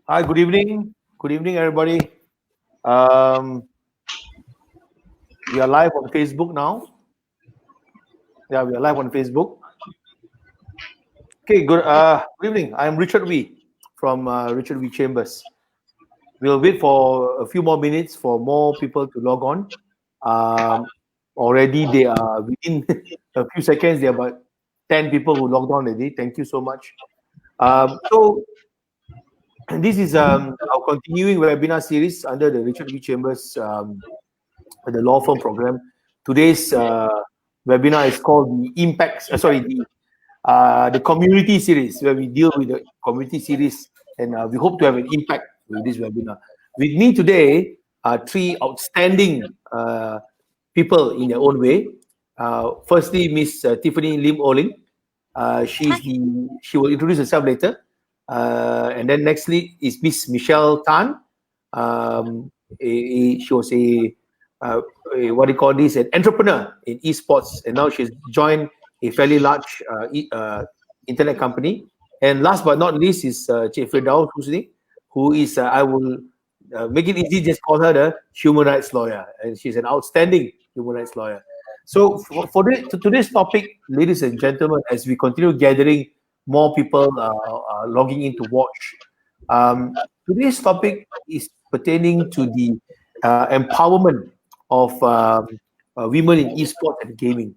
Hi, good evening. Good evening, everybody. Um, we are live on Facebook now. Yeah, we are live on Facebook. Okay, good evening. I'm Richard Wee from Richard Wee Chambers. We'll wait for a few more minutes for more people to log on. Um, Already, they are within a few seconds. There are about 10 people who logged on already. Thank you so much. So, this is our continuing webinar series under the Richard Wee Chambers the law firm program. Today's webinar is called the impacts. The community series, where we deal with the community series, and we hope to have an impact with this webinar. With me today are three outstanding people in their own way. Firstly, Miss Tiffani Oling Lim. She will introduce herself later. And then nextly is Miss Michelle Tan. She was what do you call this, an entrepreneur in esports, and now she's joined a fairly large internet company. And last but not least is Firdaus Husni, who is I will make it easy, just call her the human rights lawyer, and she's an outstanding human rights lawyer. So today's topic, ladies and gentlemen, as we continue gathering more people logging in to watch, today's topic is pertaining to the empowerment of women in esports and gaming.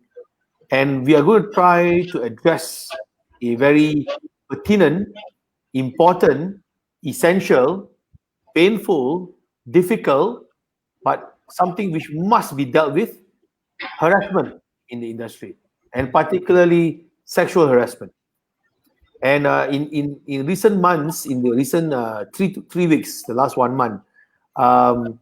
And we are going to try to address a very pertinent, important, essential, painful, difficult, but something which must be dealt with: harassment in the industry, and particularly sexual harassment. And in recent months, in the recent 3 weeks, the last 1 month, um,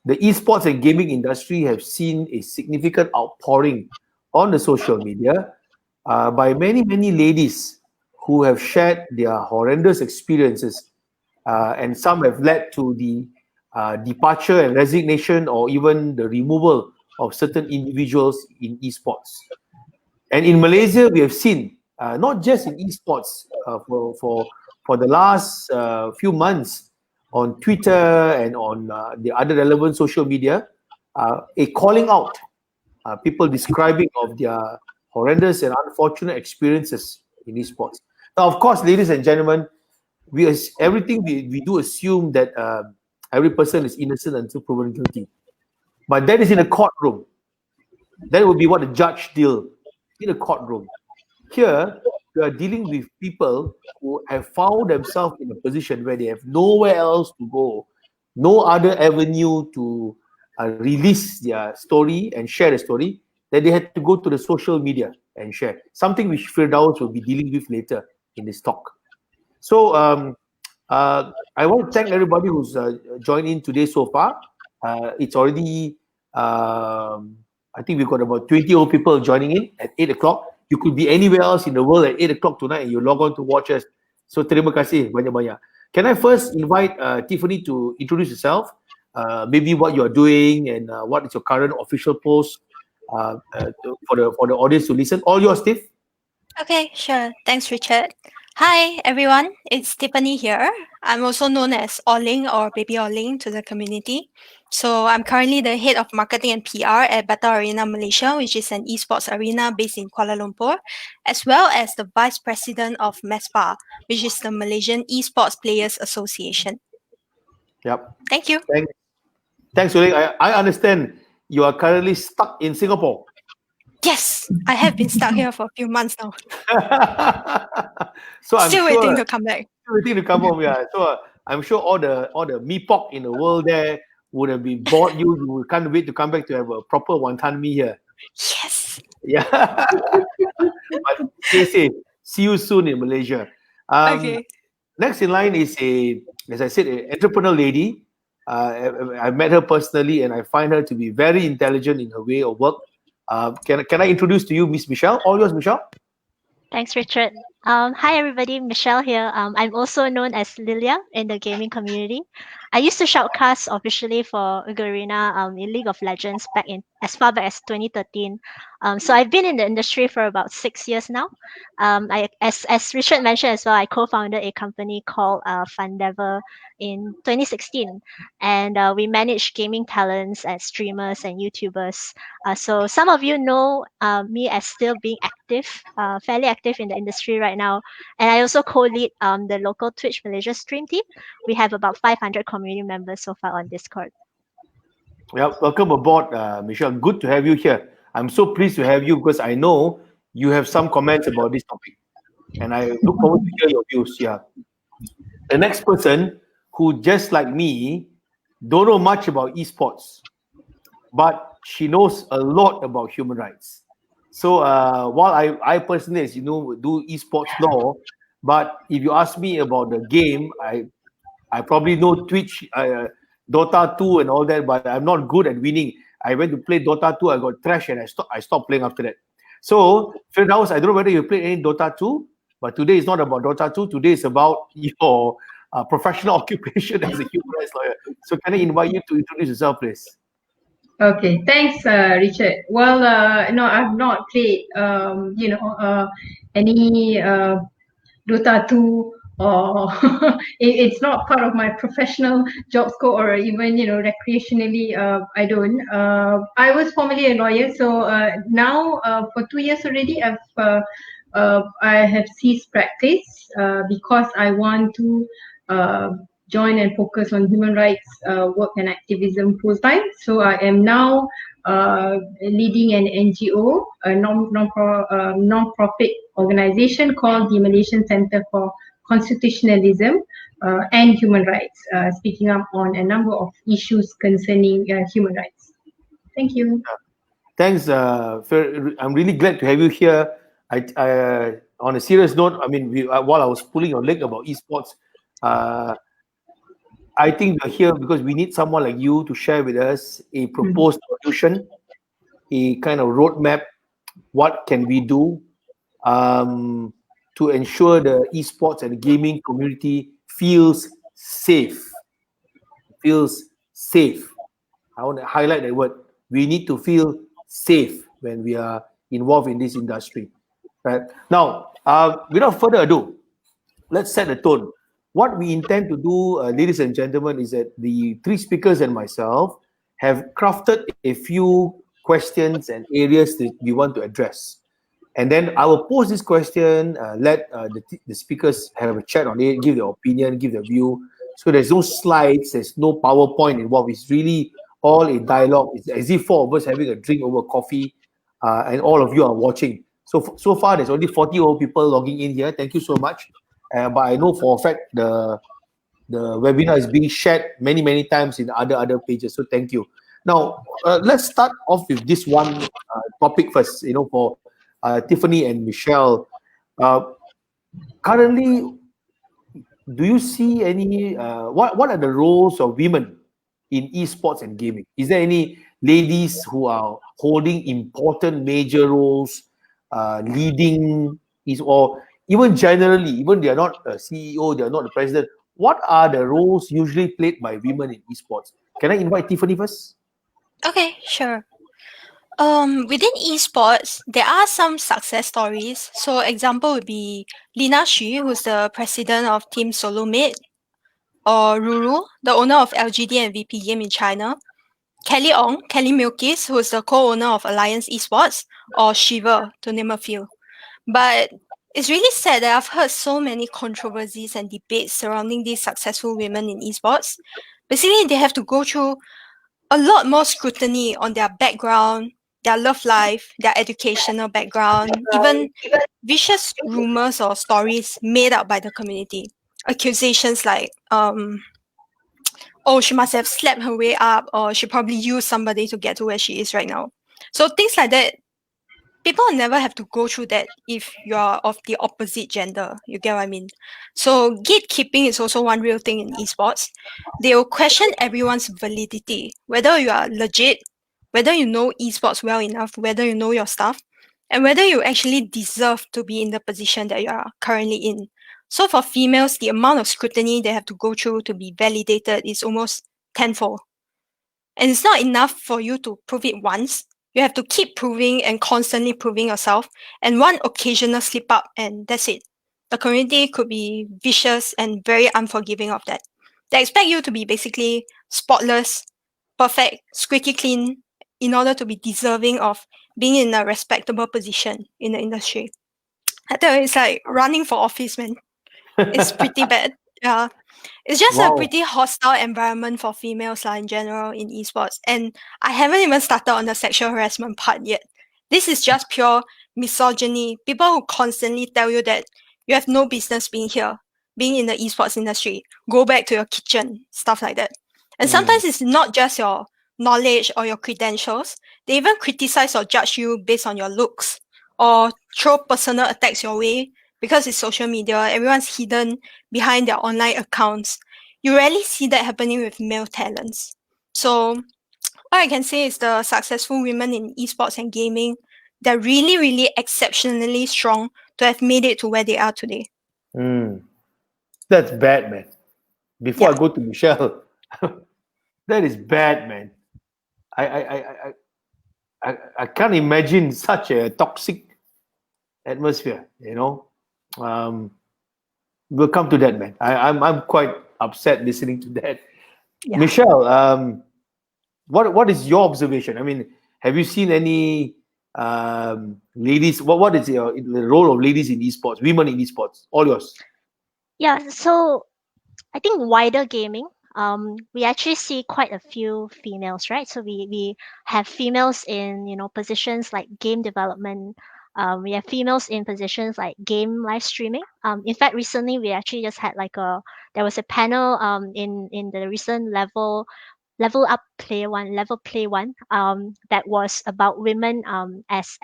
the esports and gaming industry have seen a significant outpouring on the social media by many ladies who have shared their horrendous experiences, and some have led to the departure and resignation, or even the removal of certain individuals in esports. And in Malaysia, we have seen not just in esports, for the last few months, on Twitter and on the other relevant social media, a calling out, people describing of their horrendous and unfortunate experiences in esports. Now, of course, ladies and gentlemen, everything we do assume that every person is innocent until proven guilty. But that is in a courtroom. That would be what the judge deal in a courtroom. Here, we are dealing with people who have found themselves in a position where they have nowhere else to go, no other avenue to release their story and share the story, that they had to go to the social media and share. Something which Firdaus will be dealing with later in this talk. So I want to thank everybody who's joined in today so far. It's already, I think we've got about 20 old people joining in at 8 o'clock. You could be anywhere else in the world at 8 o'clock tonight and you log on to watch us. So terima kasih banyak-banyak. Can I first invite Tiffani to introduce herself, maybe what you're doing and what is your current official post for the audience to listen. All yours, Tiff. Okay, sure. Thanks, Richard. Hi, everyone. It's Tiffani here. I'm also known as Oling or Baby Oling to the community. So I'm currently the head of marketing and PR at Battle Arena Malaysia, which is an esports arena based in Kuala Lumpur, as well as the vice president of MESPA, which is the Malaysian Esports Players Association. Yep. Thank you. Thanks, Oling. I understand you are currently stuck in Singapore. Yes, I have been stuck here for a few months now. So I'm Still sure, waiting to come back. waiting to come home. Yeah. So I'm sure all the mee-pok in the world there would have been bored you. You can't wait to come back to have a proper wonton mee here. Yes. Yeah. But stay safe. See you soon in Malaysia. Okay. Next in line is as I said, an entrepreneur lady. I met her personally, and I find her to be very intelligent in her way of work. Can I introduce to you Miss Michelle? All yours, Michelle. Thanks, Richard. Hi, everybody. Michelle here. I'm also known as Lilia in the gaming community. I used to shoutcast officially for Ugarina in League of Legends back in as far back as 2013. So I've been in the industry for about 6 years now. As Richard mentioned as well, I co-founded a company called Fundever in 2016, and we manage gaming talents and streamers and YouTubers. So some of you know me as still being active, fairly active in the industry right now, and I also co-lead the local Twitch Malaysia stream team. We have about 500 community members so far on Discord. Yeah, welcome aboard, Michelle. Good to have you here. I'm so pleased to have you because I know you have some comments about this topic, and I look forward to hear your views. Yeah. The next person who, just like me, don't know much about esports, but she knows a lot about human rights. So while I personally, as you know, do esports law, but if you ask me about the game, I probably know Twitch, Dota 2 and all that, but I'm not good at winning. I went to play Dota 2, I got trashed and I stopped playing after that. So, Firdaus, I don't know whether you played any Dota 2, but today is not about Dota 2. Today is about your professional occupation as a human rights lawyer. So can I invite you to introduce yourself, please? Okay, thanks, Richard. Well, no, I've not played, any Dota 2 or it's not part of my professional job scope or even, recreationally, I don't. I was formerly a lawyer, so now for 2 years already, I have ceased practice because I want to join and focus on human rights work and activism full time. So I am now leading an NGO, a non-profit organization called the Malaysian Centre for Constitutionalism and Human Rights, speaking up on a number of issues concerning human rights. Thank you. Thanks. I'm really glad to have you here. On a serious note, I mean, while I was pulling your leg about esports, I think we're here because we need someone like you to share with us a proposed solution, a kind of roadmap. What can we do to ensure the esports and the gaming community feels safe? Feels safe. I want to highlight that word. We need to feel safe when we are involved in this industry. Right now, without further ado, let's set the tone. What we intend to do, ladies and gentlemen, is that the three speakers and myself have crafted a few questions and areas that we want to address. And then I will pose this question, let the speakers have a chat on it, give their opinion, give their view. So there's no slides, there's no PowerPoint involved. It's really all a dialogue. It's as if four of us having a drink over coffee, and all of you are watching. So far, there's only 40 old people logging in here. Thank you so much. But I know for a fact the webinar is being shared many times in other pages. So thank you. Now let's start off with this one topic first. For Tiffani and Michelle. Currently, do you see any? What are the roles of women in esports and gaming? Is there any ladies who are holding important major roles, leading or even generally, even they are not a CEO, they are not the president. What are the roles usually played by women in esports? Can I invite Tiffani first? Okay, sure. Within esports, there are some success stories. So example would be Lina Xu, who's the president of Team Solo Mid, or Ruru, the owner of LGD and VP Game in China, Kelly Milkis, who's the co-owner of Alliance Esports, or Shiva, to name a few. But it's really sad that I've heard so many controversies and debates surrounding these successful women in esports. Basically, they have to go through a lot more scrutiny on their background, their love life, their educational background, even vicious rumors or stories made up by the community. Accusations like, oh, she must have slept her way up, or she probably used somebody to get to where she is right now. So things like that, people never have to go through that if you're of the opposite gender. You get what I mean? So gatekeeping is also one real thing in esports. They will question everyone's validity, whether you are legit, whether you know esports well enough, whether you know your stuff, and whether you actually deserve to be in the position that you are currently in. So for females, the amount of scrutiny they have to go through to be validated is almost tenfold. And it's not enough for you to prove it once. You have to keep proving and constantly proving yourself, and one occasional slip up, and that's it. The community could be vicious and very unforgiving of that. They expect you to be basically spotless, perfect, squeaky clean in order to be deserving of being in a respectable position in the industry. I tell you, it's like running for office, man. It's pretty bad. Yeah. It's just a Wow. pretty hostile environment for females in general in esports. And I haven't even started on the sexual harassment part yet. This is just pure misogyny. People who constantly tell you that you have no business being here, being in the esports industry. Go back to your kitchen, stuff like that. And sometimes it's not just your knowledge or your credentials. They even criticize or judge you based on your looks or throw personal attacks your way because it's social media. Everyone's hidden behind their online accounts. You rarely see that happening with male talents. So all I can say is the successful women in esports and gaming, they're really, really exceptionally strong to have made it to where they are today. That's bad, man. Before Yeah. I go to Michelle, that is bad, man. I can't imagine such a toxic atmosphere. We'll come to that, man. I'm quite upset listening to that. Yeah. Michelle, what is your observation? I mean, have you seen any ladies? What is the role of ladies in esports, women in esports? All yours. Yeah, so I think wider gaming, we actually see quite a few females, right? So we have females in, positions like game development. We have females in positions like game live streaming. In fact, recently we actually just had there was a panel in the recent level play one that was about women as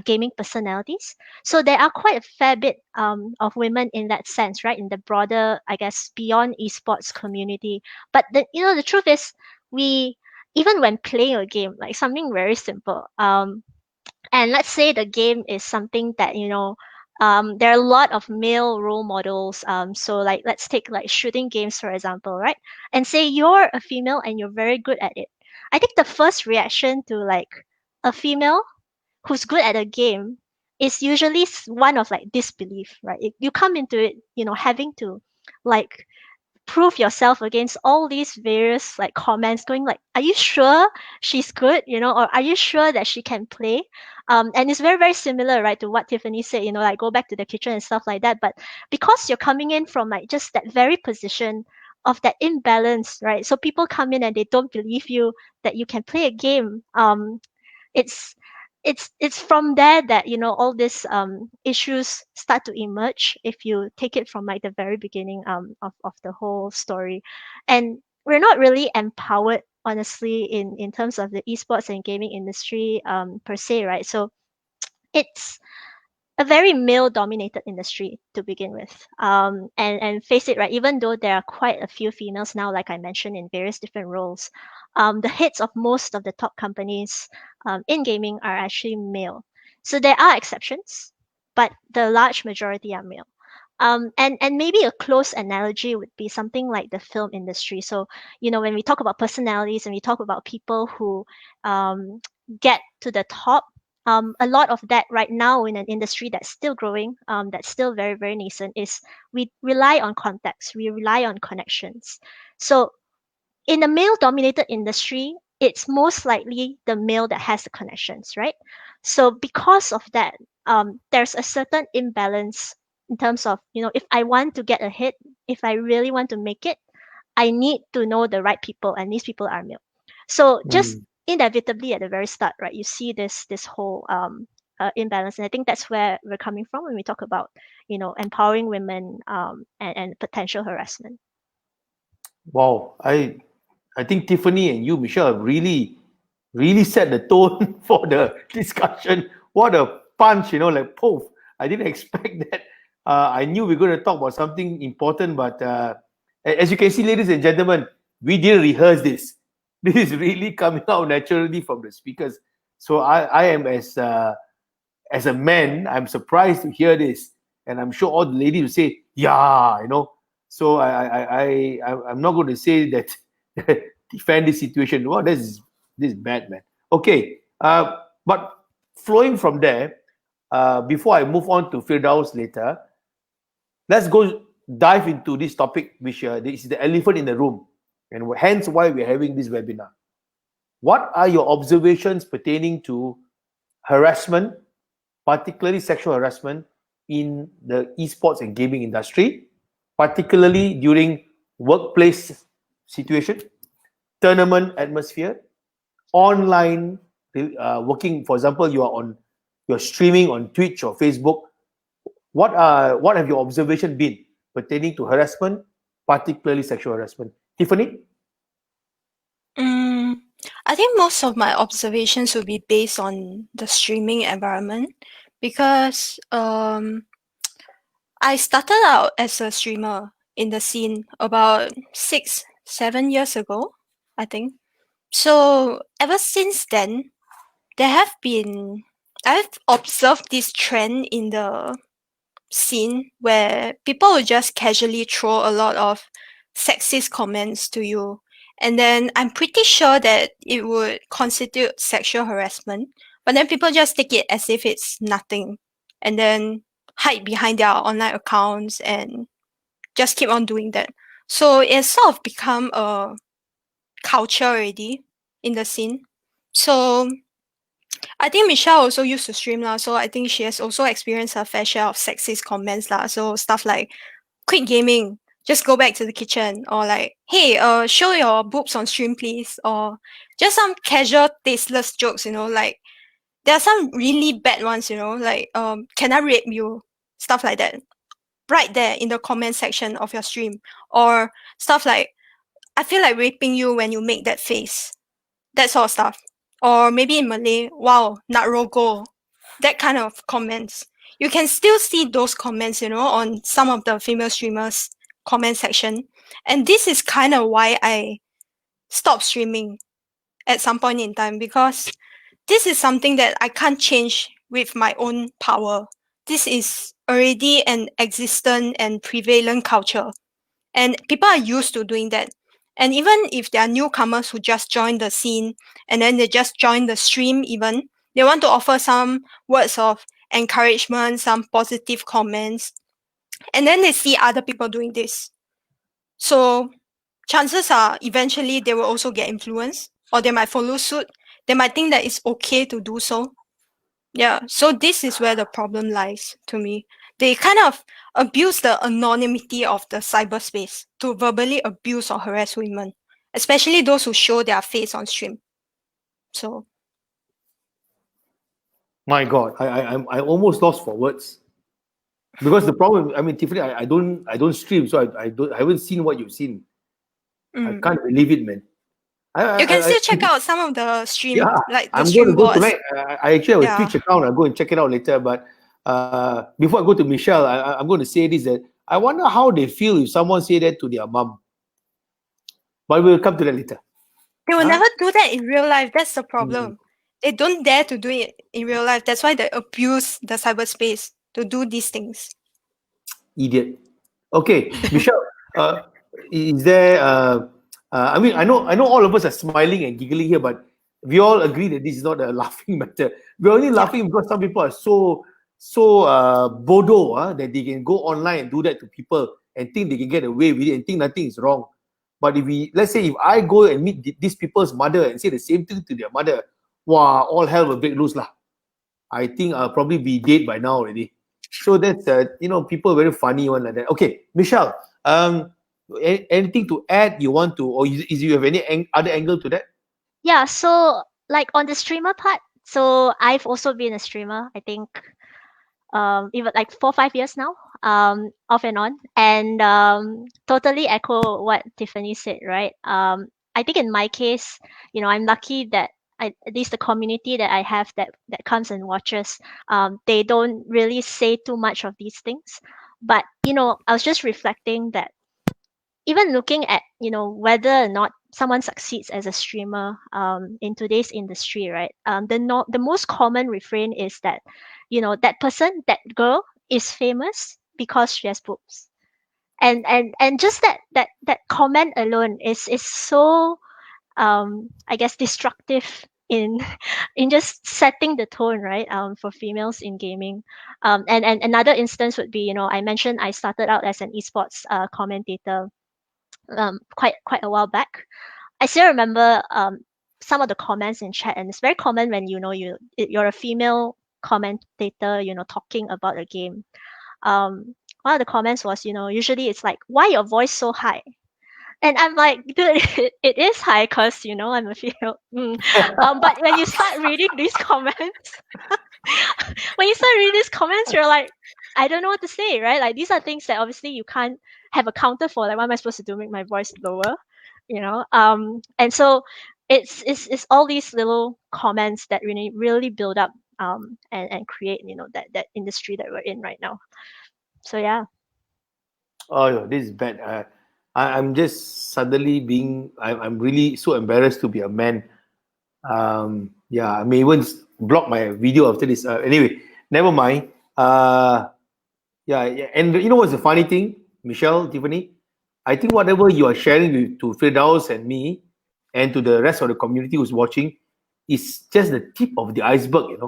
gaming personalities. So there are quite a fair bit of women in that sense, right, in the broader, I guess, beyond esports community. But the truth is, we, even when playing a game, like something very simple, and let's say the game is something that there are a lot of male role models, so like let's take like shooting games for example, right? And say you're a female and you're very good at it. I think the first reaction to like a female who's good at a game is usually one of like disbelief, right? You come into it, having to like prove yourself against all these various like comments going like, are you sure she's good, or are you sure that she can play? And it's very, very similar, right, to what Tiffany said, like go back to the kitchen and stuff like that. But because you're coming in from like just that very position of that imbalance, right? So people come in and they don't believe you that you can play a game. It's it's from there that all these issues start to emerge if you take it from like the very beginning of the whole story. And we're not really empowered, honestly, in terms of the esports and gaming industry per se, right? So it's a very male dominated industry to begin with. And face it, right, even though there are quite a few females now, like I mentioned, in various different roles, the heads of most of the top companies in gaming are actually male. So there are exceptions, but the large majority are male. And maybe a close analogy would be something like the film industry. So, when we talk about personalities and we talk about people who get to the top, a lot of that right now in an industry that's still growing, that's still very, very nascent, is we rely on context, we rely on connections. So in a male dominated industry, it's most likely the male that has the connections, right? So because of that, there's a certain imbalance in terms of, if I want to get ahead, if I really want to make it, I need to know the right people, and these people are male. So just inevitably at the very start, right, you see this whole imbalance, and I think that's where we're coming from when we talk about empowering women and potential harassment. Wow, I think Tiffany and you, Michelle, have really set the tone for the discussion. What a punch, like poof. I didn't expect that. I knew we were going to talk about something important, but as you can see, ladies and gentlemen, we didn't rehearse this. This is really coming out naturally from the speakers. So I am as a man, I'm surprised to hear this, and I'm sure all the ladies will say, "Yeah," So I'm not going to say that defend this situation. Well, this is bad, man. Okay, But flowing from there, before I move on to Firdaus later, let's go dive into this topic, which this is the elephant in the room, and hence why we're having this webinar. What are your observations pertaining to harassment, particularly sexual harassment, in the esports and gaming industry, particularly during workplace situation, tournament atmosphere, online working? For example, you're streaming on Twitch or Facebook. What have your observation been pertaining to harassment, particularly sexual harassment? Tiffani? I think most of my observations will be based on the streaming environment because I started out as a streamer in the scene about 6-7 years ago, I think. So ever since then, I've observed this trend in the scene where people will just casually throw a lot of sexist comments to you. And then I'm pretty sure that it would constitute sexual harassment, but then people just take it as if it's nothing and then hide behind their online accounts and just keep on doing that. So it's sort of become a culture already in the scene. So I think Michelle also used to stream lah, so I think she has also experienced her fair share of sexist comments lah. So stuff like, quit gaming, just go back to the kitchen, or like, hey, show your boobs on stream please, or just some casual tasteless jokes, like there are some really bad ones, like can I rape you? Stuff like that. Right there in the comment section of your stream. Or stuff like, I feel like raping you when you make that face. That sort of stuff. Or maybe in Malay, wow, nak rogo. That kind of comments. You can still see those comments, on some of the female streamers' comment section. And this is kind of why I stopped streaming at some point in time, because this is something that I can't change with my own power. This is already an existent and prevalent culture. And people are used to doing that. And even if there are newcomers who just join the scene and then they just join the stream even, they want to offer some words of encouragement, some positive comments, and then they see other people doing this. So chances are eventually they will also get influenced, or they might follow suit. They might think that it's okay to do so. Yeah, so this is where the problem lies to me. They kind of abuse the anonymity of the cyberspace to verbally abuse or harass women, especially those who show their face on stream. So, My God, I almost lost for words, because the problem, I mean, Tiffany, I don't stream, so I haven't seen what you've seen. I can't believe it, man. you can still check out some of the stream, Yeah, like the I'm going stream to go boards. tonight. I actually have a Yeah. Twitch account. I'll go and check it out later. But before I go to Michelle, I'm going to say this, that I wonder how they feel if someone say that to their mom. But we'll come to that later. They will Huh? never do that in real life. That's the problem. They don't dare to do it in real life. That's why they abuse the cyberspace to do these things. Idiot. Okay, Michelle, is there? I mean, I know all of us are smiling and giggling here, but we all agree that this is not a laughing matter. We're only laughing because some people are so bodo that they can go online and do that to people and think they can get away with it and think nothing is wrong. But let's say if I go and meet these people's mother and say the same thing to their mother, wow, all hell will break loose lah. I think I'll probably be dead by now already. So that's people very funny one like that. Okay, Michelle, anything to add you want to, or is you have any other angle to that? Yeah, so like on the streamer part, so I've also been a streamer, I think even like 4-5 years now, off and on, and totally echo what Tiffany said, right? I think in my case, I'm lucky that at least the community that I have that comes and watches, they don't really say too much of these things. But I was just reflecting that even looking at whether or not someone succeeds as a streamer in today's industry, right? The most common refrain is that that person, that girl, is famous because she has boobs, and just that comment alone is so I guess destructive in in just setting the tone, right? For females in gaming. And another instance would be, I mentioned I started out as an esports commentator quite a while back. I still remember some of the comments in chat, and it's very common when you're a female commentator, talking about a game. One of the comments was, usually it's like, why your voice so high? And I'm like, dude, it is high because, I'm a female. But when you start reading these comments, you're like, I don't know what to say, right? Like, these are things that obviously you can't have a counter for. Like, what am I supposed to do? Make my voice lower, And so it's all these little comments that really build up and create, that industry that we're in right now. So yeah. Oh, this is bad. I'm just suddenly I'm really so embarrassed to be a man. Yeah, I may even block my video after this. Anyway, never mind. Yeah, and you know what's the funny thing, Michelle, Tiffany? I think whatever you are sharing to Firdaus and me, and to the rest of the community who's watching, is just the tip of the iceberg.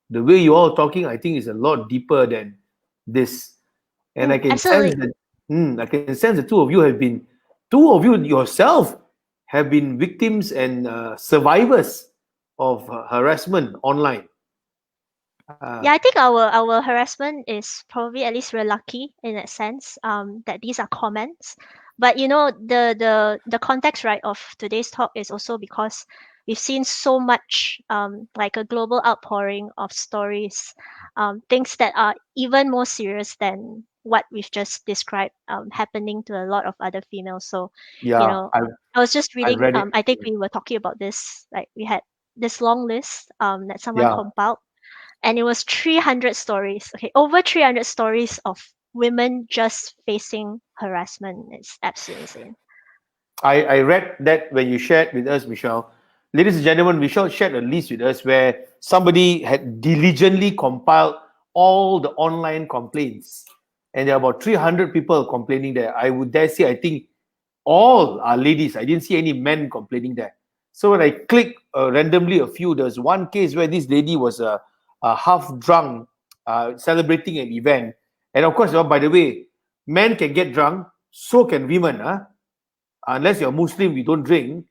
The way you all talking, I think, is a lot deeper than this. And I can Absolutely. sense that. I can sense the two of you yourself have been victims and survivors of harassment online. Yeah, I think our harassment is probably, at least we're lucky in that sense, that these are comments. But the context, right, of today's talk is also because we've seen so much like a global outpouring of stories, things that are even more serious than what we've just described happening to a lot of other females. So Yeah, I was just I reading, read it. I think we were talking about this, like we had this long list that someone Yeah. compiled, and it was 300 stories. Okay, over 300 stories of women just facing harassment. It's absolutely insane. I read that when you shared with us, Michelle. Ladies and gentlemen, Michelle shared a list with us where somebody had diligently compiled all the online complaints. And there are about 300 people complaining there. I would dare say, I think all are ladies. I didn't see any men complaining there. So when I clicked randomly a few, there's one case where this lady was half drunk, celebrating an event. And of course, by the way, men can get drunk, so can women. Unless you're Muslim, we don't drink,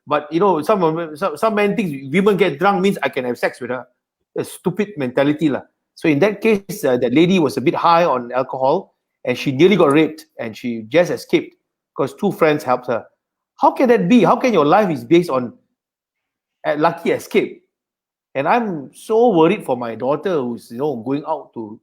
but some men think women get drunk means I can have sex with her. A stupid mentality lah. So in that case, that lady was a bit high on alcohol, and she nearly got raped, and she just escaped because two friends helped her. How can that be? How can your life is based on a lucky escape? And I'm so worried for my daughter who's going out to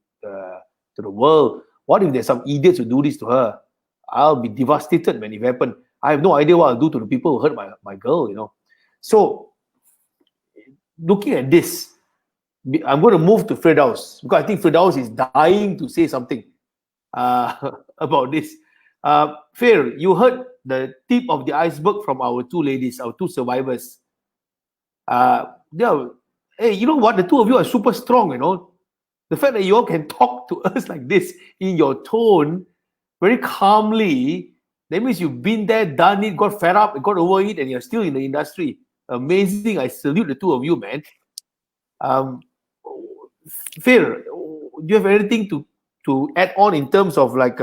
the world. What if there's some idiots who do this to her? I'll be devastated when it happens. I have no idea what I'll do to the people who hurt my girl, So, looking at this, I'm going to move to Firdaus because I think Firdaus is dying to say something about this. Fir, you heard the tip of the iceberg from our two ladies, our two survivors. Hey, you know what? The two of you are super strong, The fact that you all can talk to us like this in your tone, very calmly, that means you've been there, done it, got fed up, got over it, and you're still in the industry. Amazing. I salute the two of you, man. Phil, do you have anything to add on in terms of like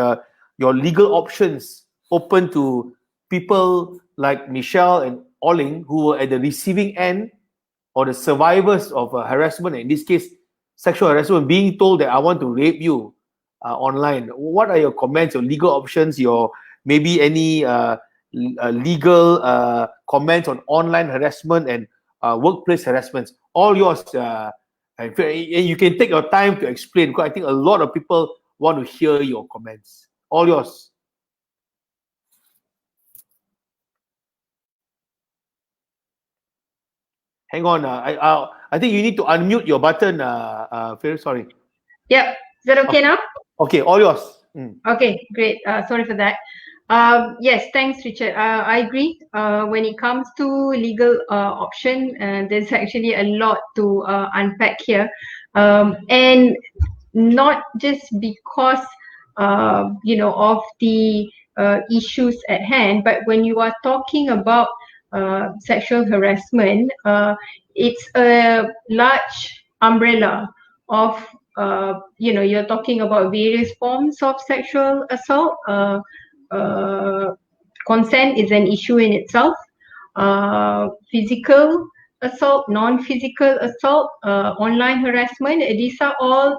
your legal options open to people like Michelle and Oling who were at the receiving end or the survivors of harassment, in this case, sexual harassment, being told that I want to rape you online? What are your comments, your legal options, your maybe any legal comments on online harassment and workplace harassments? All yours. And you can take your time to explain, because I think a lot of people want to hear your comments. All yours. Hang on. I think you need to unmute your button, Phil. Sorry. Yep. Is that okay now? Okay, all yours. Okay, great. Sorry for that. Yes, thanks, Richard. I agree. When it comes to legal option, there's actually a lot to unpack here, and not just because of the issues at hand, but when you are talking about sexual harassment, it's a large umbrella of you're talking about various forms of sexual assault. Consent is an issue in itself. Physical assault, non-physical assault, online harassment. These are all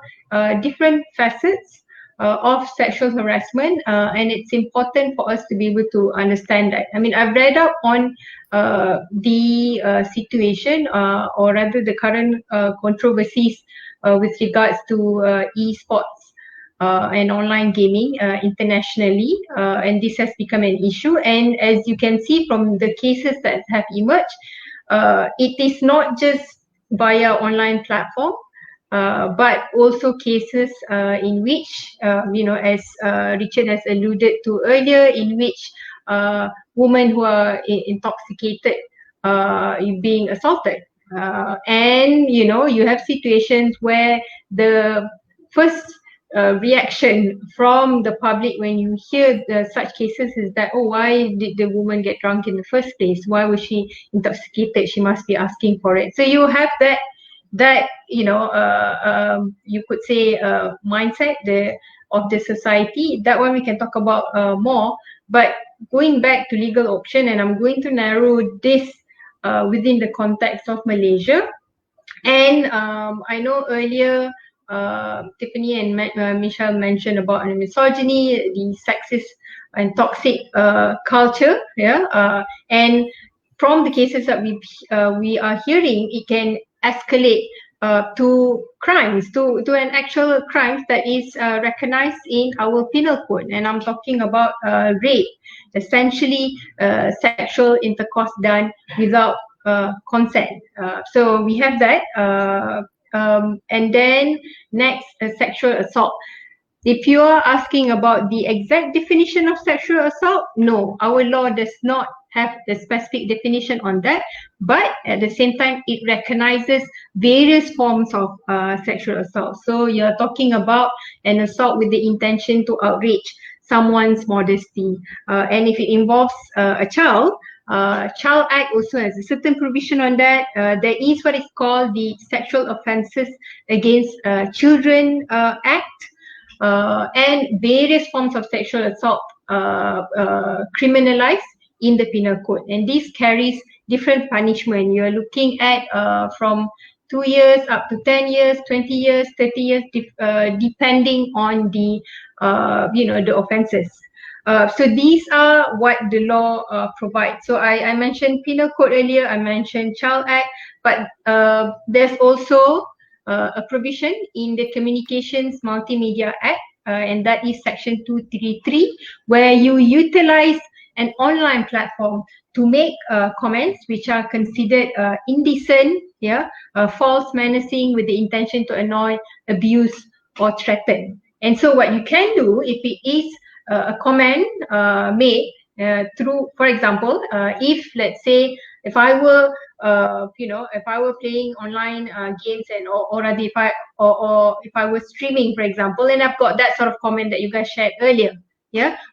different facets of sexual harassment, and it's important for us to be able to understand that. I mean, I've read up on the situation, or rather the current controversies with regards to esports and online gaming internationally, and this has become an issue. And as you can see from the cases that have emerged, it is not just via online platform, but also cases in which, as Richard has alluded to earlier, in which women who are intoxicated being assaulted. And, you have situations where the first reaction from the public when you hear such cases is that, oh, why did the woman get drunk in the first place? Why was she intoxicated? She must be asking for it. So you have that you could say mindset of the society. That one we can talk about more. But going back to legal option, and I'm going to narrow this within the context of Malaysia. And I know earlier Tiffani and Michelle mentioned about misogyny, the sexist and toxic culture, and from the cases that we are hearing, it can escalate to crimes, to an actual crimes that is recognized in our penal code. And I'm talking about rape, essentially sexual intercourse done without consent. So we have that. And then next, sexual assault. If you are asking about the exact definition of sexual assault, no, our law does not have the specific definition on that, but at the same time, it recognizes various forms of sexual assault. So you're talking about an assault with the intention to outrage someone's modesty. And if it involves a child, Child Act also has a certain provision on that. There is what is called the Sexual Offences Against Children Act, and various forms of sexual assault criminalized in the penal code. And this carries different punishment. You are looking at from 2 years up to 10 years, 20 years, 30 years, depending on the the offences. So these are what the law provides. So I mentioned penal code earlier, I mentioned Child Act, but there's also a provision in the Communications Multimedia Act, and that is section 233, where you utilize an online platform to make comments which are considered indecent, false, menacing, with the intention to annoy, abuse, or threaten. And so what you can do, if it is a comment made through, for example, if let's say, if I were if I were playing online games, and or rather if I was streaming, for example, and I've got that sort of comment that you guys shared earlier,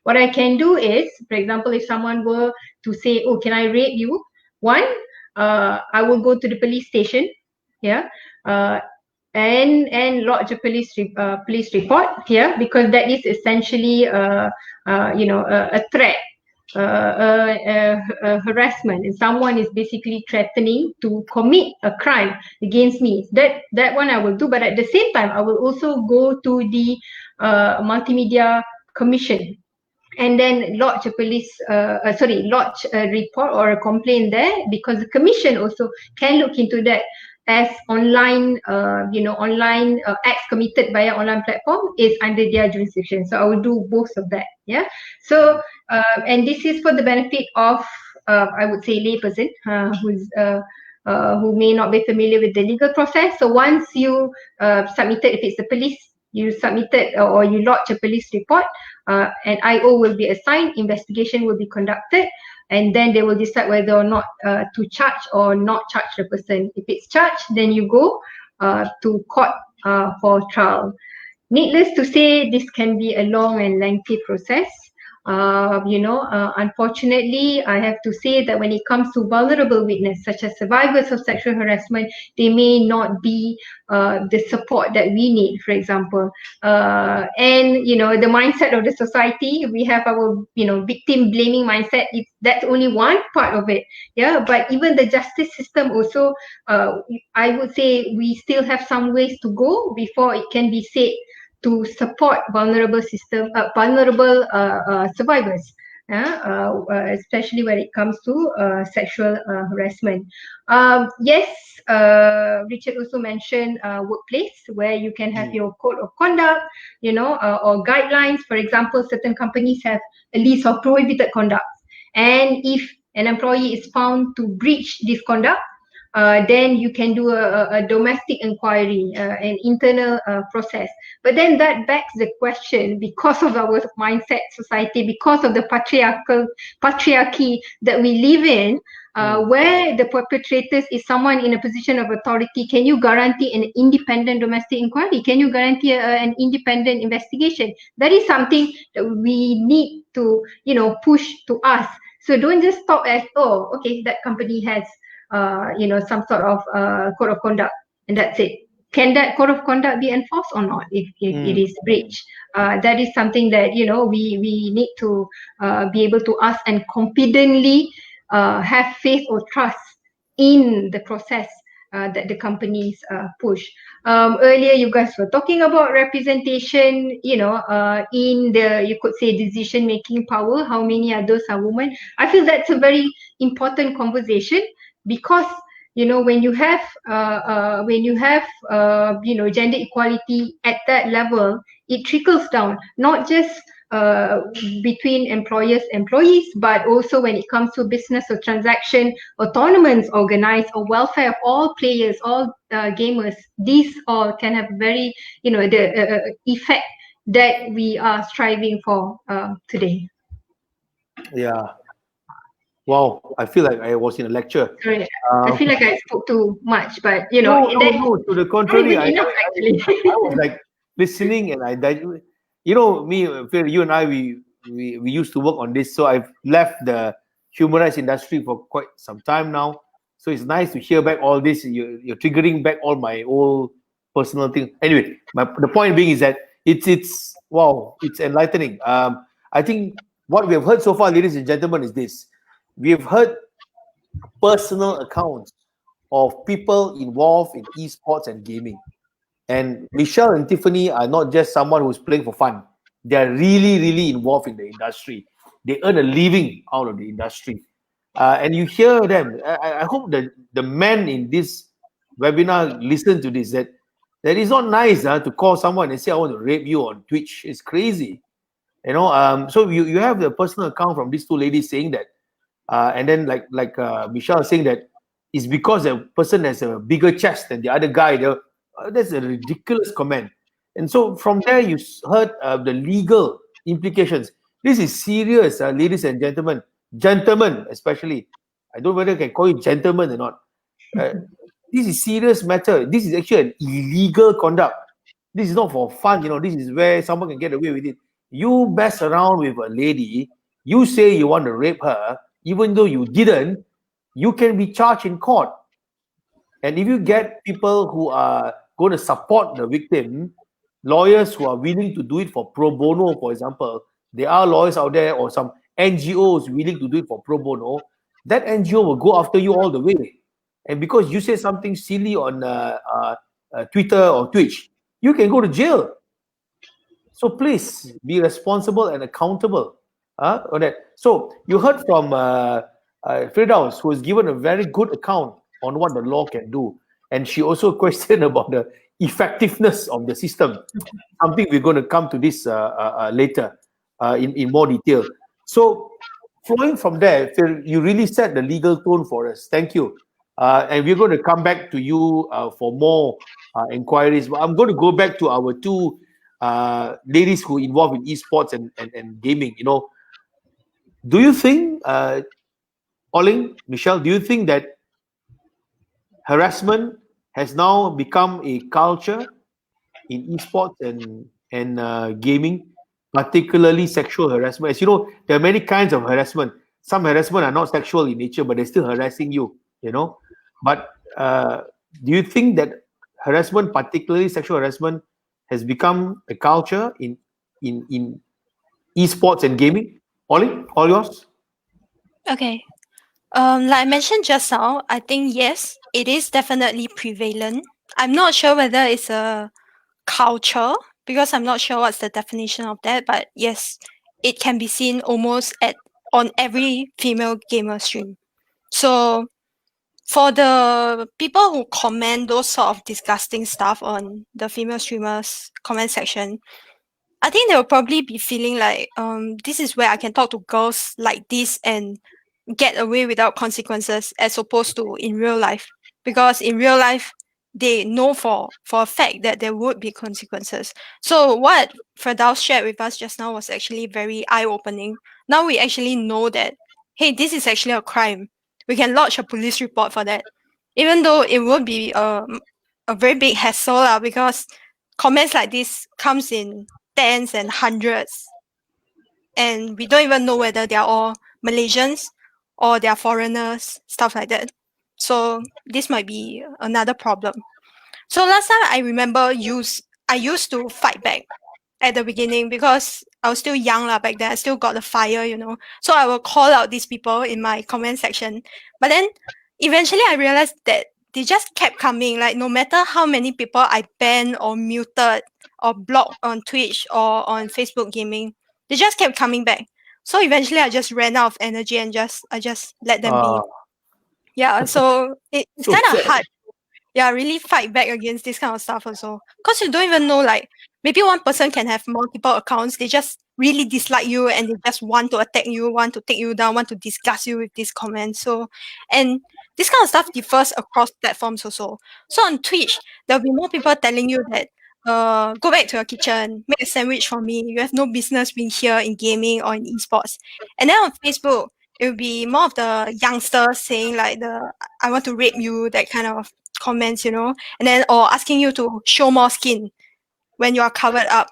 what I can do is, for example, if someone were to say, oh, can I rape you? One, I will go to the police station, and lodge a police report here, because that is essentially a threat, harassment, and someone is basically threatening to commit a crime against me. That one I will do, but at the same time I will also go to the Multimedia Commission and then lodge a lodge a report or a complaint there, because the commission also can look into that as online, online acts committed via online platform is under their jurisdiction. So I will do both of that. So and this is for the benefit of I would say layperson who may not be familiar with the legal process. So once you submitted, if it's the police, you submitted or you lodge a police report, an IO will be assigned, investigation will be conducted, and then they will decide whether or not to charge or not charge the person. If it's charged, then you go to court for trial. Needless to say, this can be a long and lengthy process. Unfortunately, I have to say that when it comes to vulnerable witness, such as survivors of sexual harassment, they may not be the support that we need, for example. And the mindset of the society, we have our victim blaming mindset. That's only one part of it. Yeah, but even the justice system also, I would say we still have some ways to go before it can be said to support vulnerable survivors, especially when it comes to sexual harassment. Yes, Richard also mentioned workplace where you can have your code of conduct, or guidelines. For example, certain companies have a list of prohibited conduct, and if an employee is found to breach this conduct, then you can do a domestic inquiry, an internal process. But then that begs the question, because of our mindset society, because of the patriarchy that we live in, where the perpetrators is someone in a position of authority, can you guarantee an independent domestic inquiry? Can you guarantee an independent investigation? That is something that we need to, push to us. So don't just stop at, oh, okay, that company has some sort of code of conduct, and that's it. Can that code of conduct be enforced or not if it is breached? That is something that we need to be able to ask and confidently have faith or trust in the process that the companies push. Earlier, you guys were talking about representation, in the, you could say, decision-making power. How many are those are women? I feel that's a very important conversation, because when you have gender equality at that level, it trickles down, not just between employers employees, but also when it comes to business or transaction or tournaments organized or welfare of all players, all gamers. These all can have very the effect that we are striving for today. Yeah. Wow, I feel like I was in a lecture. Sorry, I feel like I spoke too much, but No, that to the not contrary, even enough actually. I was like listening, and me, Phil, you and I, we used to work on this. So I've left the human rights industry for quite some time now. So it's nice to hear back all this. You're triggering back all my old personal things. Anyway, the point being is that it's wow, it's enlightening. I think what we have heard so far, ladies and gentlemen, is this: we have heard personal accounts of people involved in esports and gaming. And Michelle and Tiffany are not just someone who's playing for fun. They are really, really involved in the industry. They earn a living out of the industry. And you hear them. I hope that the men in this webinar listen to this, that it's not nice to call someone and say, I want to rape you on Twitch. It's crazy. So you have the personal account from these two ladies saying that. And then like Michelle saying that it's because the person has a bigger chest than the other guy. That's a ridiculous comment. And so from there, you heard the legal implications. This is serious, ladies and gentlemen. Gentlemen, especially. I don't know whether I can call you gentlemen or not. This is serious matter. This is actually an illegal conduct. This is not for fun. This is where someone can get away with it. You mess around with a lady. You say you want to rape her, even though you didn't. You can be charged in court. And if you get people who are going to support the victim, lawyers who are willing to do it for pro bono, for example, there are lawyers out there or some NGOs willing to do it for pro bono, that NGO will go after you all the way. And because you say something silly on Twitter or Twitch, you can go to jail. So please be responsible and accountable on that. So you heard from Firdaus, who has given a very good account on what the law can do. And she also questioned about the effectiveness of the system. Something we're going to come to this later in more detail. So flowing from there, Phil, you really set the legal tone for us. Thank you. And we're going to come back to you for more inquiries. But I'm going to go back to our two ladies who involved in esports and gaming. Do you think, Oling, Michelle, do you think that harassment has now become a culture in esports and gaming? particularly sexual harassment? As you know, there are many kinds of harassment. Some harassment are not sexual in nature, but they're still harassing you, you know. But do you think that harassment, particularly sexual harassment, has become a culture in esports and gaming? Ollie, all yours? Okay. Like I mentioned just now, I think yes, it is definitely prevalent. I'm not sure whether it's a culture because I'm not sure what's the definition of that, but yes, it can be seen almost at on every female gamer stream. So for the people who comment those sort of disgusting stuff on the female streamers comment section, I think they'll probably be feeling like this is where I can talk to girls like this and get away without consequences as opposed to in real life. Because in real life, they know for a fact that there would be consequences. So what Firdaus shared with us just now was actually very eye-opening. Now we actually know that, hey, this is actually a crime. We can lodge a police report for that. Even though it would be a very big hassle because comments like this comes in tens and hundreds and we don't even know whether they're all Malaysians or they're foreigners, stuff like that. So this might be another problem. So last time I remember I used to fight back at the beginning because I was still young back then. I still got the fire, So I will call out these people in my comment section. But then eventually I realized that they just kept coming. Like no matter how many people I banned or muted or blocked on Twitch or on Facebook gaming, they just kept coming back. So eventually I just ran out of energy and I just let them be. Yeah, so it's So kind of sad. hard really fight back against this kind of stuff also. Because you don't even know, like, maybe one person can have multiple accounts. They just really dislike you and they just want to attack you, want to take you down, want to disgust you with these comments. So, and this kind of stuff differs across platforms also. So on Twitch, there'll be more people telling you that, go back to your kitchen, make a sandwich for me. You have no business being here in gaming or in esports. And then on Facebook, it will be more of the youngsters saying like I want to rape you, that kind of comments, and then or asking you to show more skin when you are covered up,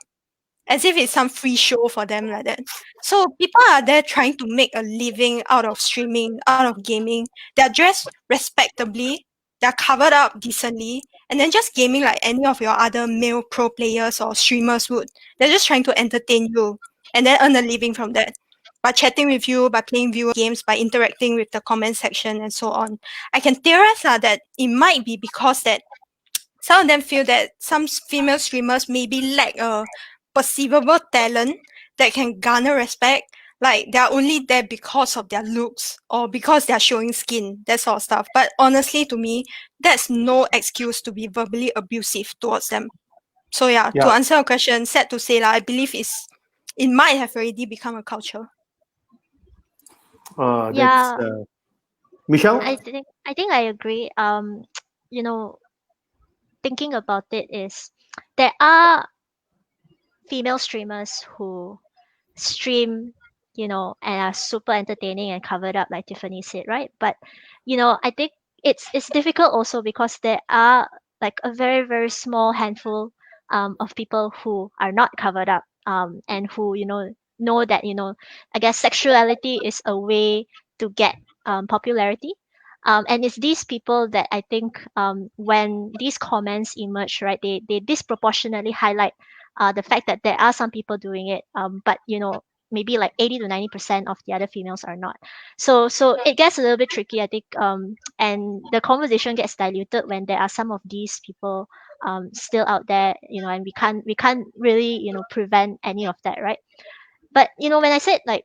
as if it's some free show for them like that. So people are there trying to make a living out of streaming, out of gaming. They're dressed respectably, they're covered up decently, and then just gaming like any of your other male pro players or streamers would. They're just trying to entertain you and then earn a living from that. By chatting with you, by playing viewer games, by interacting with the comment section and so on. I can theorize that it might be because that some of them feel that some female streamers maybe lack a perceivable talent that can garner respect. Like they're only there because of their looks or because they're showing skin, that sort of stuff. But honestly, to me, that's no excuse to be verbally abusive towards them. So yeah, to answer your question, sad to say, I believe it might have already become a culture. Yeah, Michelle? I think I agree. You know, thinking about it is there are female streamers who stream, and are super entertaining and covered up, like Tiffany said, right? But I think it's difficult also because there are like a very very small handful of people who are not covered up and who know that I guess sexuality is a way to get popularity. And it's these people that I think when these comments emerge, right, they disproportionately highlight the fact that there are some people doing it, but maybe like 80 to 90% of the other females are not. So it gets a little bit tricky, I think, and the conversation gets diluted when there are some of these people still out there, and we can't really prevent any of that, right? But when I said like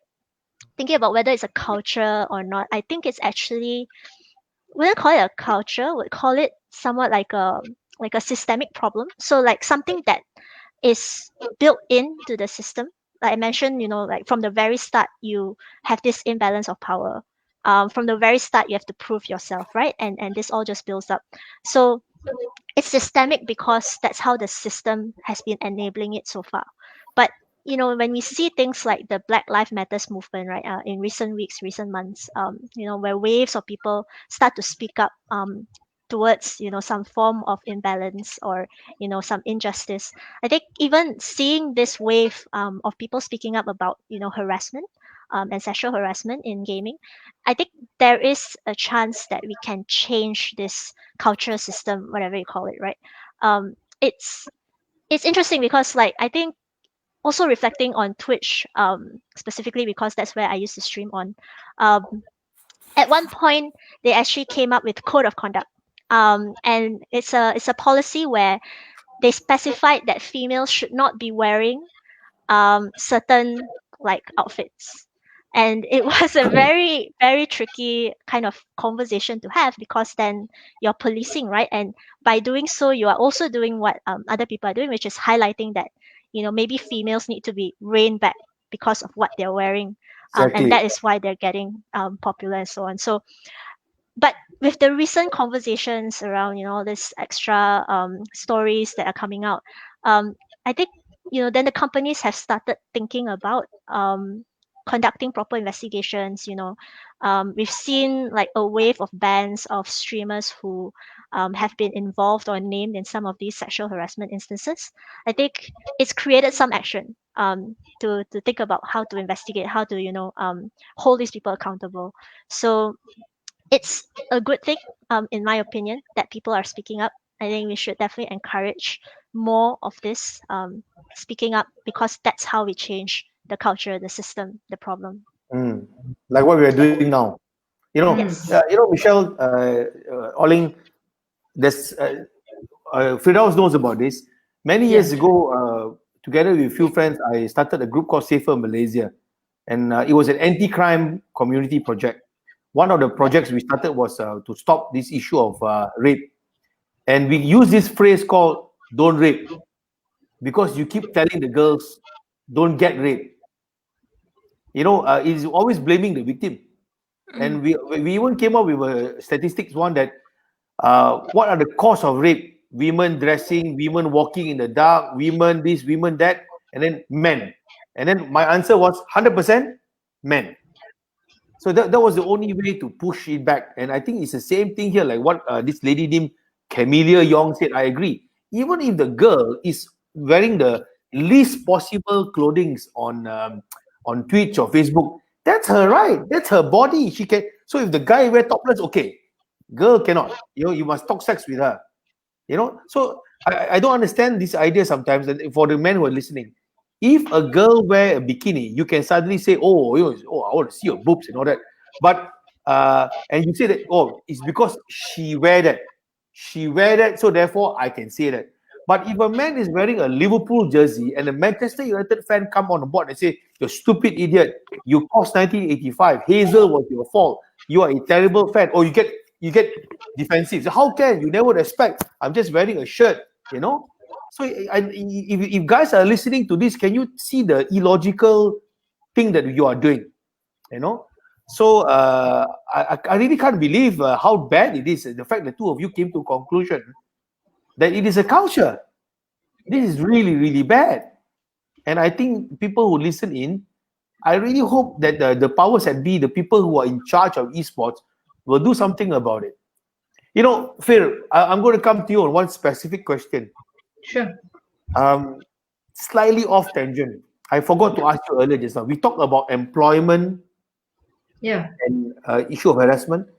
thinking about whether it's a culture or not, I think it's actually, wouldn't call it a culture, would call it somewhat like a systemic problem. So like something that is built into the system. Like I mentioned, like from the very start, you have this imbalance of power. From the very start, you have to prove yourself, right? And this all just builds up. So it's systemic because that's how the system has been enabling it so far. But when we see things like the Black Lives Matters movement, right, in recent weeks, recent months, where waves of people start to speak up, towards, you know, some form of imbalance or, you know, some injustice. I think even seeing this wave of people speaking up about, you know, harassment and sexual harassment in gaming, I think there is a chance that we can change this cultural system, whatever you call it, right? Um, it's interesting because, like, I think also reflecting on Twitch, specifically because that's where I used to stream on. At one point, they actually came up with code of conduct, and it's a policy where they specified that females should not be wearing certain like outfits. And it was a very, very tricky kind of conversation to have because then you're policing, right? And by doing so, you are also doing what other people are doing, which is highlighting that, you know, maybe females need to be reined back because of what they're wearing. And Exactly. that is why they're getting popular and so on. So, but with the recent conversations around, you know, this extra stories that are coming out, I think, you know, then the companies have started thinking about conducting proper investigations. You know, we've seen like a wave of bans of streamers who have been involved or named in some of these sexual harassment instances. I think it's created some action to think about how to investigate, how to, you know, hold these people accountable. So it's a good thing, in my opinion, that people are speaking up. I think we should definitely encourage more of this speaking up because that's how we change the culture, the system, the problem. Mm. Like what we are doing now. Yes. Michelle Oling, there's Firdaus knows about this. Many years ago, together with a few friends, I started a group called Safer Malaysia, and it was an anti-crime community project. One of the projects we started was to stop this issue of rape, and we use this phrase called "don't rape" because you keep telling the girls, "Don't get raped." It's always blaming the victim. And we even came up with a statistics one that what are the cause of rape? Women dressing, women walking in the dark, women this, women that, and then men. And then my answer was 100% men. So that was the only way to push it back. And I think it's the same thing here, like what this lady named Camelia Yong said. I agree. Even if the girl is wearing the least possible clothing on Twitch or Facebook, that's her right. That's her body. She can. So if the guy wear topless, okay. Girl cannot. You must talk sex with her. So I don't understand this idea sometimes. And for the men who are listening, if a girl wear a bikini, you can suddenly say, oh, I want to see your boobs and all that. But and you say that, oh, it's because she wear that, so therefore I can say that. But if a man is wearing a Liverpool jersey and a Manchester United fan come on board and say, you stupid idiot, you cost 1985, Hazel was your fault, you are a terrible fan, or you get defensive. So how can you never respect? I'm just wearing a shirt, So if guys are listening to this, can you see the illogical thing that you are doing? So I really can't believe how bad it is. The fact that two of you came to a conclusion that it is a culture. This is really, really bad. And I think people who listen in, I really hope that the powers that be, the people who are in charge of esports, will do something about it. Phil, I'm going to come to you on one specific question. Sure. Slightly off tangent. I forgot to ask you earlier just now. We talked about employment and issue of harassment.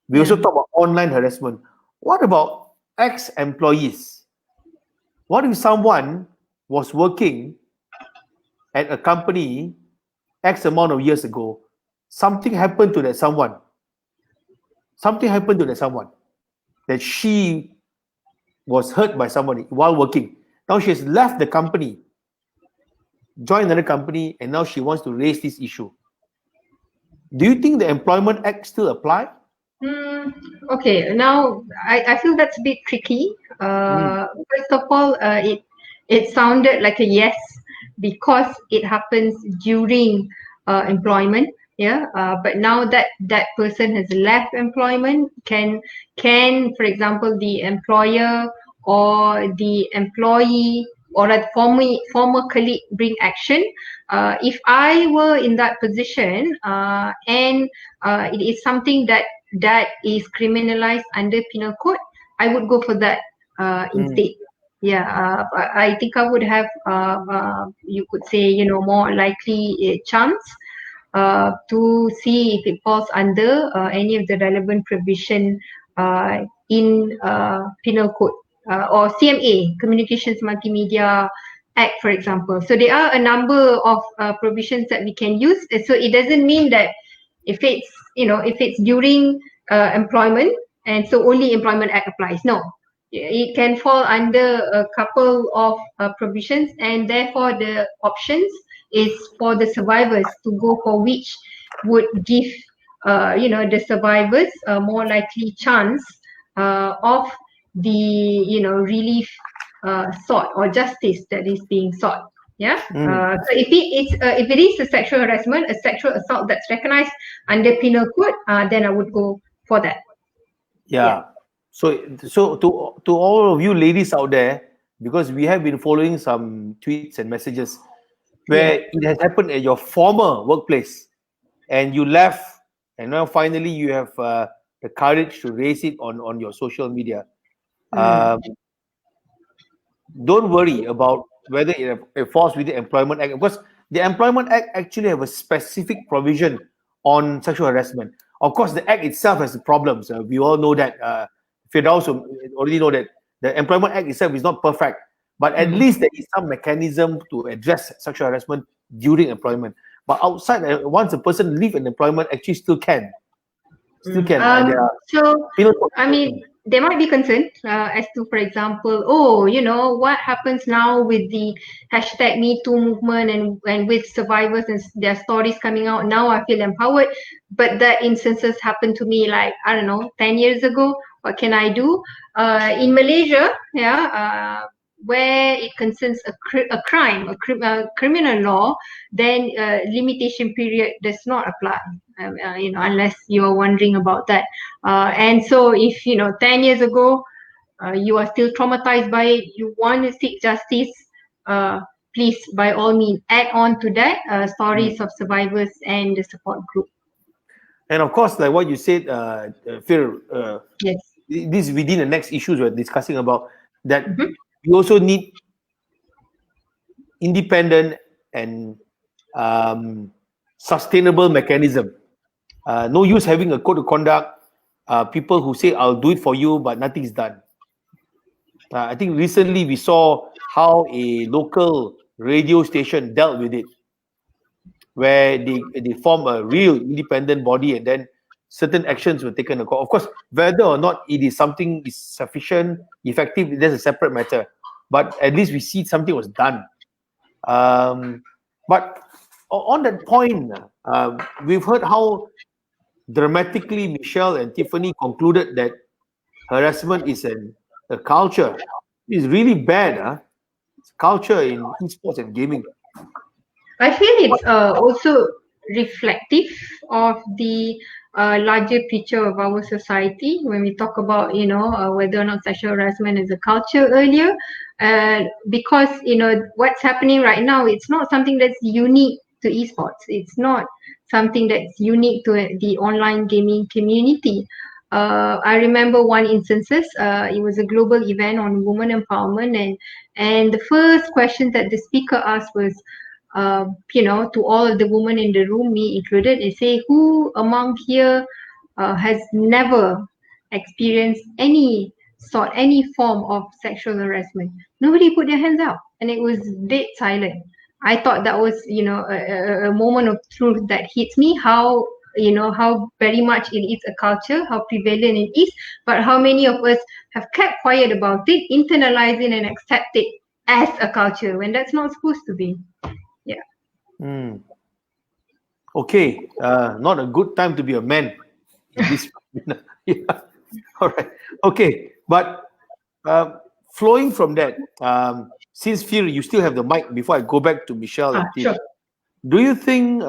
We also talk about online harassment. What about ex-employees? What if someone was working at a company X amount of years ago, something happened to that someone. That she was hurt by somebody while working. Now she has left the company, joined another company, and now she wants to raise this issue. Do you think the Employment Act still apply? Okay, now I feel that's a bit tricky. First of all, it sounded like a yes because it happens during employment. But now that person has left employment, can for example the employer or the employee or a former colleague bring action? If I were in that position and it is something that is criminalized under penal code, I would go for that instead. Yeah, I think I would have, you could say, more likely chance to see if it falls under any of the relevant provision in penal code or CMA, Communications Multimedia Act, for example. So there are a number of provisions that we can use. So it doesn't mean that if it's during employment, and so only Employment Act applies. No, it can fall under a couple of provisions, and therefore the options is for the survivors to go for which would give the survivors a more likely chance of the relief sought or justice that is being sought. Yeah. So if it is a sexual harassment, a sexual assault that's recognized under penal code, then I would go for that. Yeah. So to all of you ladies out there, because we have been following some tweets and messages where it has happened at your former workplace, and you left, and now finally you have the courage to raise it on your social media. Don't worry about whether it falls within the Employment Act, because the Employment Act actually have a specific provision on sexual harassment. Of course, the act itself has problems. We all know that. Firdaus already know that the Employment Act itself is not perfect, but at least there is some mechanism to address sexual harassment during employment. But outside, once a person leave an employment, actually still can. There might be concern as to, for example, what happens now with the hashtag #MeToo movement and with survivors and their stories coming out. Now I feel empowered, but that instances happened to me 10 years ago. What can I do? In Malaysia, where it concerns a crime, a criminal law, then limitation period does not apply. Unless you are wondering about that. And so if 10 years ago you are still traumatized by it, you want to seek justice, please by all means add on to that stories of survivors and the support group. And of course, like what you said, Phil, yes, this is within the next issues we're discussing about, that we also need independent and sustainable mechanism. No use having a code of conduct, people who say I'll do it for you but nothing is done. I think recently we saw how a local radio station dealt with it, where they form a real independent body, and then certain actions were taken. Of course, whether or not it is something is sufficient, effective, that's a separate matter. But at least we see something was done. But on that point, we've heard how dramatically Michelle and Tiffani concluded that harassment is a culture. It's really bad. It's culture in esports and gaming. I feel it's also reflective of the larger picture of our society when we talk about whether or not sexual harassment is a culture earlier, because what's happening right now, it's not something that's unique to esports. It's not something that's unique to the online gaming community. I remember one instances, it was a global event on women empowerment, and the first question that the speaker asked was, to all of the women in the room, me included, they say, who among here has never experienced any form of sexual harassment? Nobody put their hands up, and it was dead silent. I thought that was, a moment of truth that hits me, how very much it is a culture, how prevalent it is, but how many of us have kept quiet about it, internalizing and accept it as a culture when that's not supposed to be. Okay, not a good time to be a man. All right. Okay, but flowing from that, since Phil, you still have the mic before I go back to Michelle and Tim. Sure. Do you think,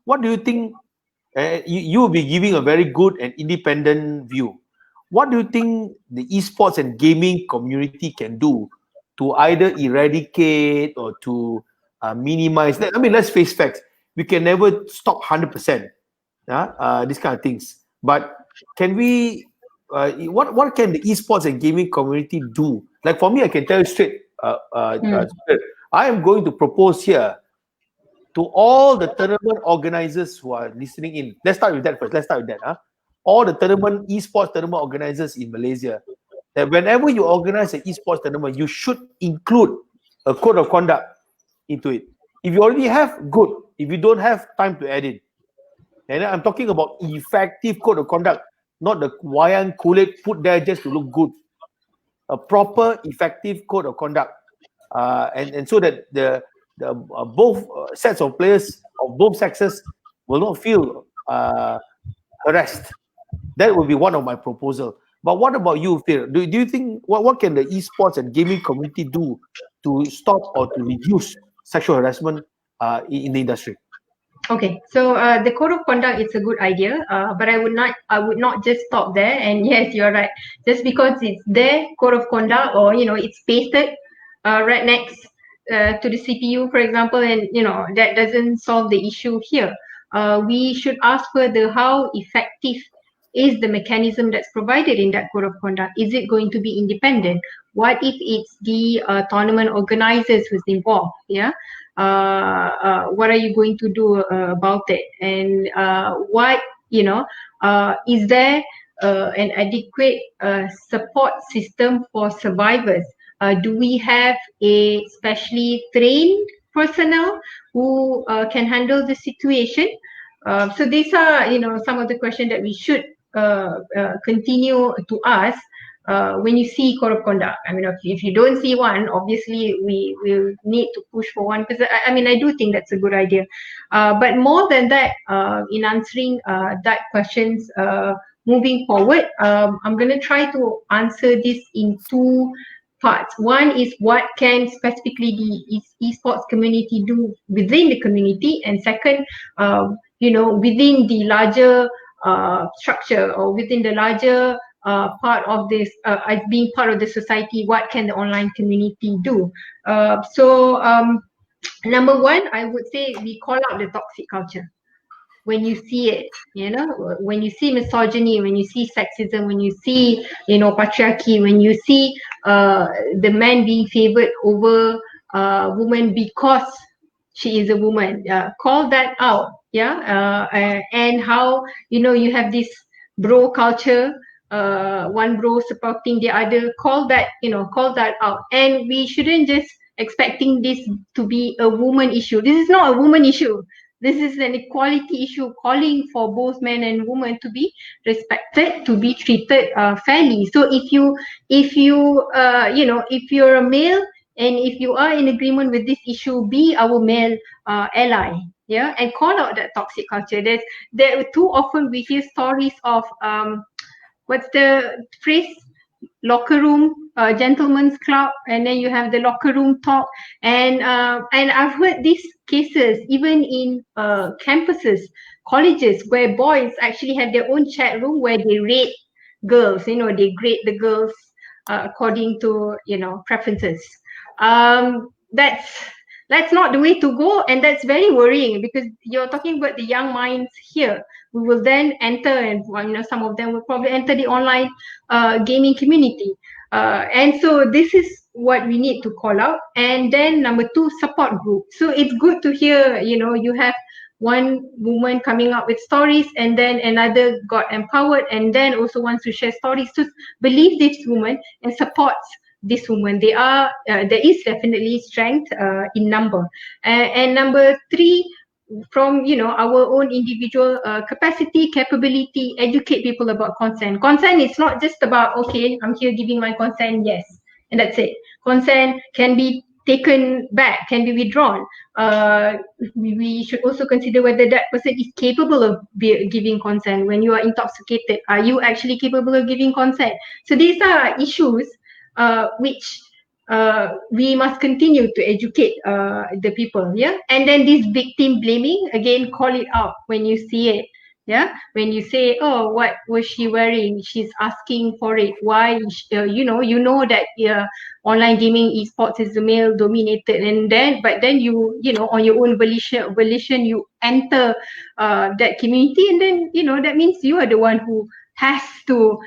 what do you think, you will be giving a very good and independent view. What do you think the esports and gaming community can do to either eradicate or to minimize that? I mean, let's face facts. We can never stop 100%. These kind of things. But can we what can the esports and gaming community do? Like for me, I can tell you straight, I am going to propose here to all the tournament organizers who are listening in. Let's start with that first. All the esports tournament organizers in Malaysia, that whenever you organize an esports tournament, you should include a code of conduct into it. If you already have, good. If you don't have, time to add in. And I'm talking about effective code of conduct, not the wayang kulit put there just to look good. A proper, effective code of conduct, and so that the both sets of players of both sexes will not feel harassed. That would be one of my proposal. But what about you, Phil? Do you think what can the esports and gaming community do to stop or to reduce sexual harassment in the industry? Okay, so the code of conduct is a good idea, but I would not just stop there. And yes, you're right. Just because it's there, code of conduct, or it's pasted right next to the CPU, for example, and that doesn't solve the issue here. We should ask further, how effective is the mechanism that's provided in that code of conduct? Is it going to be independent? What if it's the tournament organizers who's involved? Yeah. What are you going to do about it? And is there an adequate support system for survivors? Do we have a specially trained personnel who can handle the situation? So these are some of the questions that we should continue to ask when you see code of conduct. I mean, if you don't see one, obviously we will need to push for one, because I do think that's a good idea. But more than that, in answering that questions moving forward, I'm going to try to answer this in two parts. One is, what can specifically the esports community do within the community, and second, within the larger structure, or within the larger part of this, as being part of the society, what can the online community do? So number one, I would say we call out the toxic culture. When you see it, when you see misogyny, when you see sexism, when you see, patriarchy, when you see the man being favored over woman because she is a woman, call that out. And how, you have this bro culture, one bro supporting the other, call that out. And we shouldn't just expecting this to be a woman issue. This is not a woman issue. This is an equality issue, calling for both men and women to be respected, to be treated fairly. So if you're a male, and if you are in agreement with this issue, be our male ally, and call out that toxic culture. There too often we hear stories of what's the phrase? Locker room, gentleman's club, and then you have the locker room talk, and I've heard these cases even in campuses, colleges, where boys actually have their own chat room where they rate girls. They grade the girls according to preferences. That's not the way to go, and that's very worrying, because you're talking about the young minds here. We will then enter, and some of them will probably enter the online gaming community, and so this is what we need to call out. And then number two, support group. So it's good to hear, you have one woman coming up with stories, and then another got empowered, and then also wants to share stories to believe this woman and supports this woman. There is definitely strength in number. And number three, from our own individual capacity, capability, educate people about consent. Consent is not just about, okay, I'm here giving my consent, yes, and that's it. Consent can be taken back, can be withdrawn. We should also consider whether that person is capable of giving consent. When you are intoxicated, are you actually capable of giving consent? So these are issues which we must continue to educate the people. And then this victim blaming, again, call it out when you see it. When you say, oh, what was she wearing, she's asking for it, why? You know that online gaming esports is male dominated, and then you on your own volition you enter that community, and then that means you are the one who has to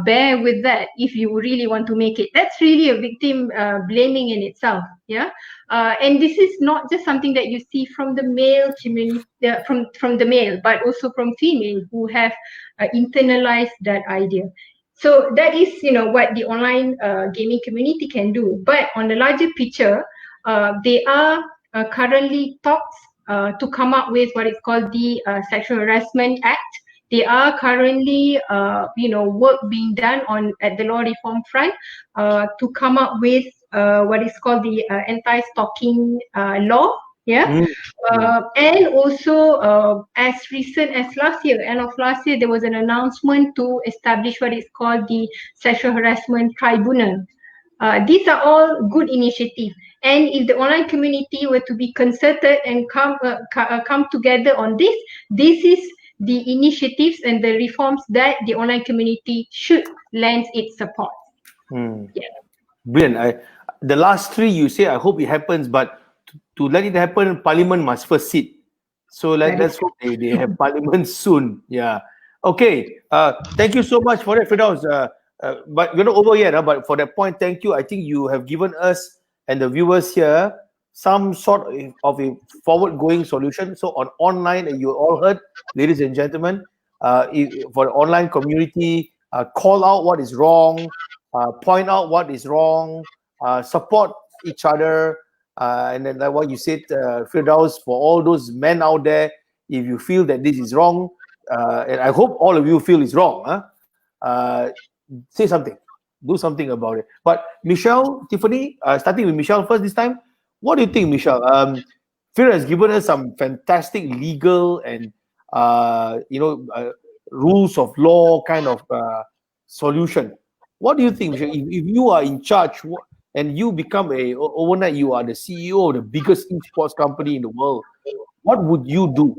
bear with that if you really want to make it. That's really a victim blaming in itself. Yeah, and this is not just something that you see from the male community, from the male, but also from female who have internalized that idea. So that is, what the online gaming community can do. But on the larger picture, they are currently talks to come up with what is called the Sexual Harassment Act. They are currently, work being done at the law reform front to come up with what is called the anti-stalking law. Yeah. And also, as recent as last year, end of last year, there was an announcement to establish what is called the Sexual Harassment Tribunal. These are all good initiatives. And if the online community were to be concerted and come together on this is the initiatives and the reforms that the online community should lend its support. Yeah. Brilliant. The last three you say, I hope it happens, but to let it happen, Parliament must first sit. So let's hope they have Parliament soon. Yeah. Okay. Thank you so much for that, Firdaus. But we're not over yet. But for that point, thank you. I think you have given us and the viewers here some sort of a forward-going solution. So on online, and you all heard, ladies and gentlemen, for the online community, call out what is wrong, point out what is wrong, support each other, and then like what you said, Firdaus, for all those men out there, if you feel that this is wrong, and I hope all of you feel it's wrong, say something, do something about it. But Michelle, Tiffani, starting with Michelle first this time, what do you think, Michelle? Fir has given us some fantastic legal and rules of law kind of solution. What do you think, Michelle? If you are in charge and you become overnight, you are the CEO of the biggest esports company in the world, what would you do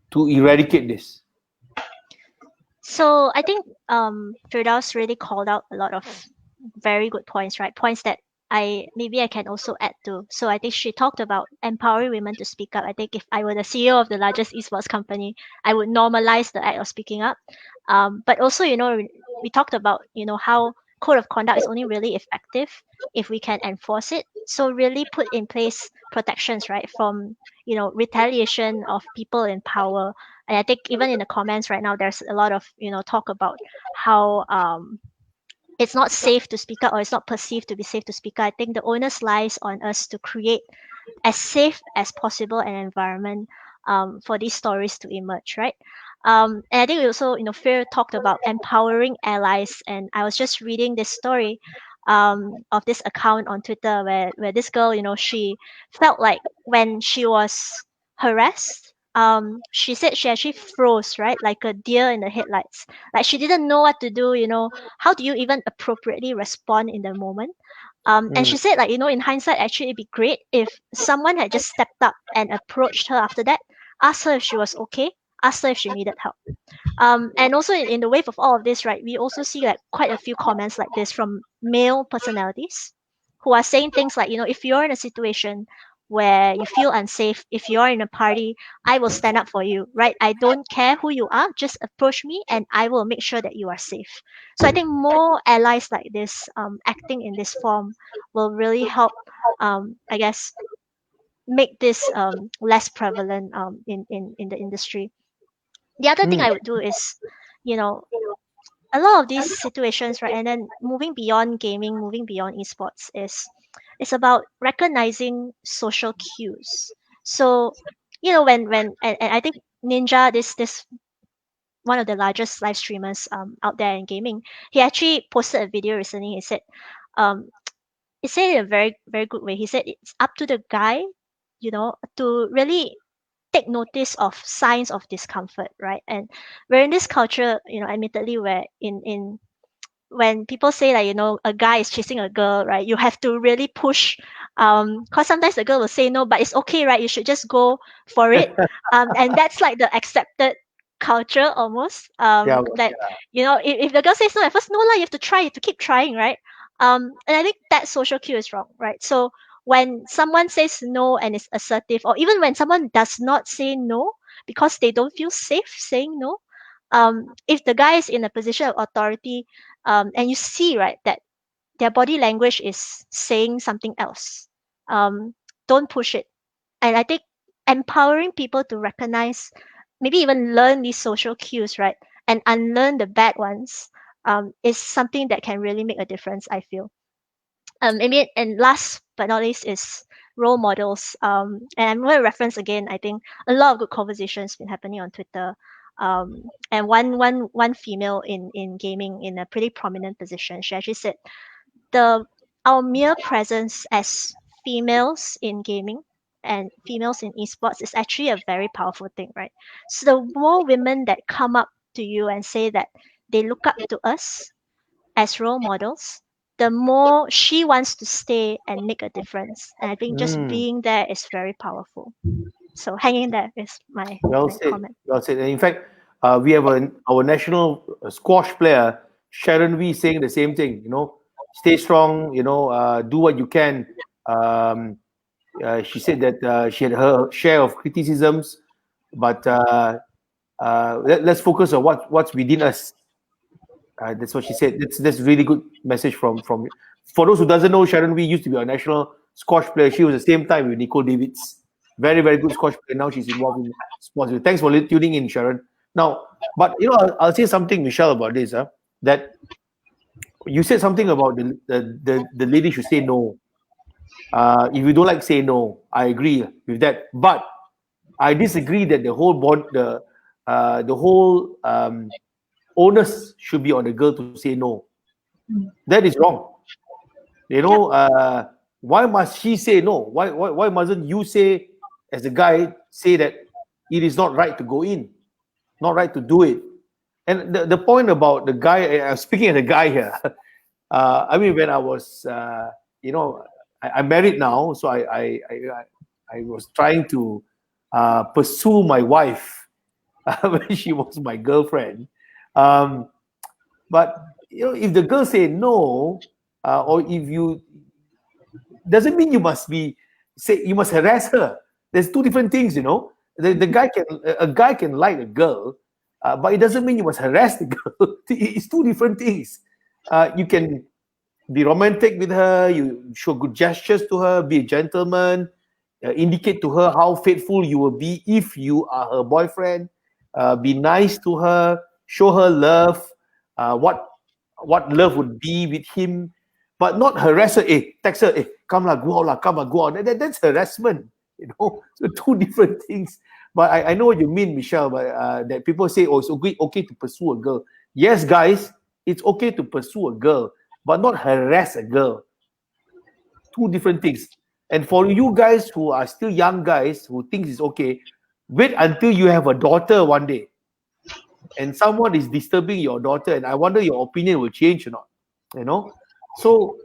to eradicate this? So I think Firdaus really called out a lot of very good points, right? Points that I can also add to. So I think she talked about empowering women to speak up. I think if I were the CEO of the largest esports company, I would normalize the act of speaking up. But also, we talked about, how code of conduct is only really effective if we can enforce it. So really put in place protections, right, from, retaliation of people in power. And I think even in the comments right now, there's a lot of, talk about how it's not safe to speak up, or it's not perceived to be safe to speak up. I think the onus lies on us to create as safe as possible an environment for these stories to emerge, right? And I think we also, Fear talked about empowering allies, and I was just reading this story of this account on Twitter where this girl, she felt like when she was harassed, she said she actually froze, right, like a deer in the headlights. Like she didn't know what to do. How do you even appropriately respond in the moment? And she said, like, in hindsight, actually, it'd be great if someone had just stepped up and approached her after that, asked her if she was okay, asked her if she needed help. And also in the wave of all of this, right, we also see like quite a few comments like this from male personalities who are saying things like, if you're in a situation where you feel unsafe, if you're in a party, I will stand up for you, right? I don't care who you are, just approach me and I will make sure that you are safe. So I think more allies like this acting in this form will really help, I guess, make this less prevalent in the industry. The other thing I would do is, a lot of these situations, right, and then moving beyond gaming, moving beyond esports is it's about recognizing social cues. So, and I think Ninja, this one of the largest live streamers out there in gaming, he actually posted a video recently. Um he said in a very, very good way. He said it's up to the guy, to really take notice of signs of discomfort, right? And we're in this culture, admittedly, where in when people say that, a guy is chasing a girl, right, you have to really push, because sometimes the girl will say no, but it's okay, right, you should just go for it. And that's like the accepted culture almost, that if the girl says no at first, no lah, you have to try, you have to keep trying, right? And I think that social cue is wrong, right? So when someone says no and is assertive, or even when someone does not say no because they don't feel safe saying no, if the guy is in a position of authority, and you see, right, that their body language is saying something else, don't push it. And I think empowering people to recognize, maybe even learn these social cues, right, and unlearn the bad ones, is something that can really make a difference, I feel. Maybe, and last but not least is role models. And I'm going to reference again. I think a lot of good conversations been happening on Twitter. And one female in gaming in a pretty prominent position, she actually said the our mere presence as females in gaming and females in esports is actually a very powerful thing, right? So the more women that come up to you and say that they look up to us as role models, the more she wants to stay and make a difference. And I think just Mm. being there is very powerful. So hanging there is my Well said. comment. Well said. And in fact, we have our national squash player Sharon Wee saying the same thing. Stay strong. Do what you can. She said that she had her share of criticisms, but let's focus on what's within us. That's what she said. That's really good message from. For those who doesn't know, Sharon Wee used to be a national squash player. She was the same time with Nicole Davids. Very, very good squash player. Now she's involved in sports. Thanks for tuning in, Sharon. Now, but I'll say something, Michelle, about this. That you said something about the lady should say no. If you don't like, say no. I agree with that. But I disagree that the whole onus should be on the girl to say no. That is wrong. Why must she say no? Why mustn't you say, as a guy, say that it is not right to go in, not right to do it? And the point about the guy, I'm speaking as a guy here. I mean, when I was, I'm married now, so I was trying to pursue my wife when she was my girlfriend. But if the girl say no, or if you, doesn't mean you must harass her. There's two different things. The guy a guy can like a girl, but it doesn't mean you must harass the girl. It's two different things. You can be romantic with her, you show good gestures to her, be a gentleman, indicate to her how faithful you will be if you are her boyfriend, be nice to her, show her love, what love would be with him, but not harass her. Text her, come lah, go out. That's harassment. So two different things. But I know what you mean, Michelle. But that people say, it's okay to pursue a girl. Yes, guys, it's okay to pursue a girl, but not harass a girl. Two different things. And for you guys who are still young guys who think it's okay, wait until you have a daughter one day, and someone is disturbing your daughter, and I wonder your opinion will change or not. So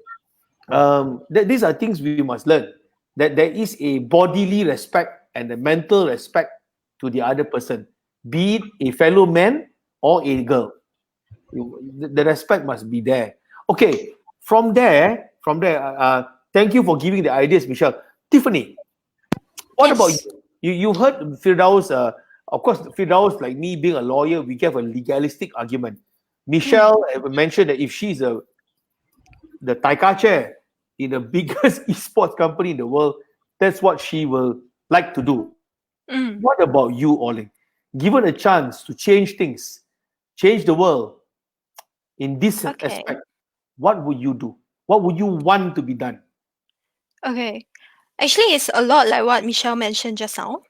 these are things we must learn, that there is a bodily respect and a mental respect to the other person, be it a fellow man or a girl. The respect must be there. Okay, from there, thank you for giving the ideas, Michelle. Tiffani, what about you? You heard Firdaus. Of course, Firdaus, like me being a lawyer, we give a legalistic argument. Michelle mentioned that if she's the Taika chair in the biggest esports company in the world, that's what she will like to do. What about you, Oling? Given a chance to change things, change the world in this aspect, what would you do? What would you want to be done? Okay. Actually, it's a lot like what Michelle mentioned just now.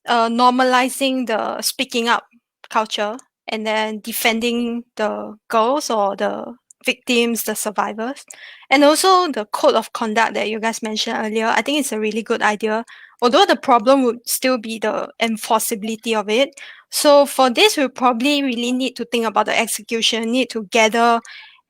Normalizing the speaking up culture and then defending the girls or the victims, the survivors, and also the code of conduct that you guys mentioned earlier. I think it's a really good idea, although the problem would still be the enforceability of it. So for this, we probably really need to think about the execution, need to gather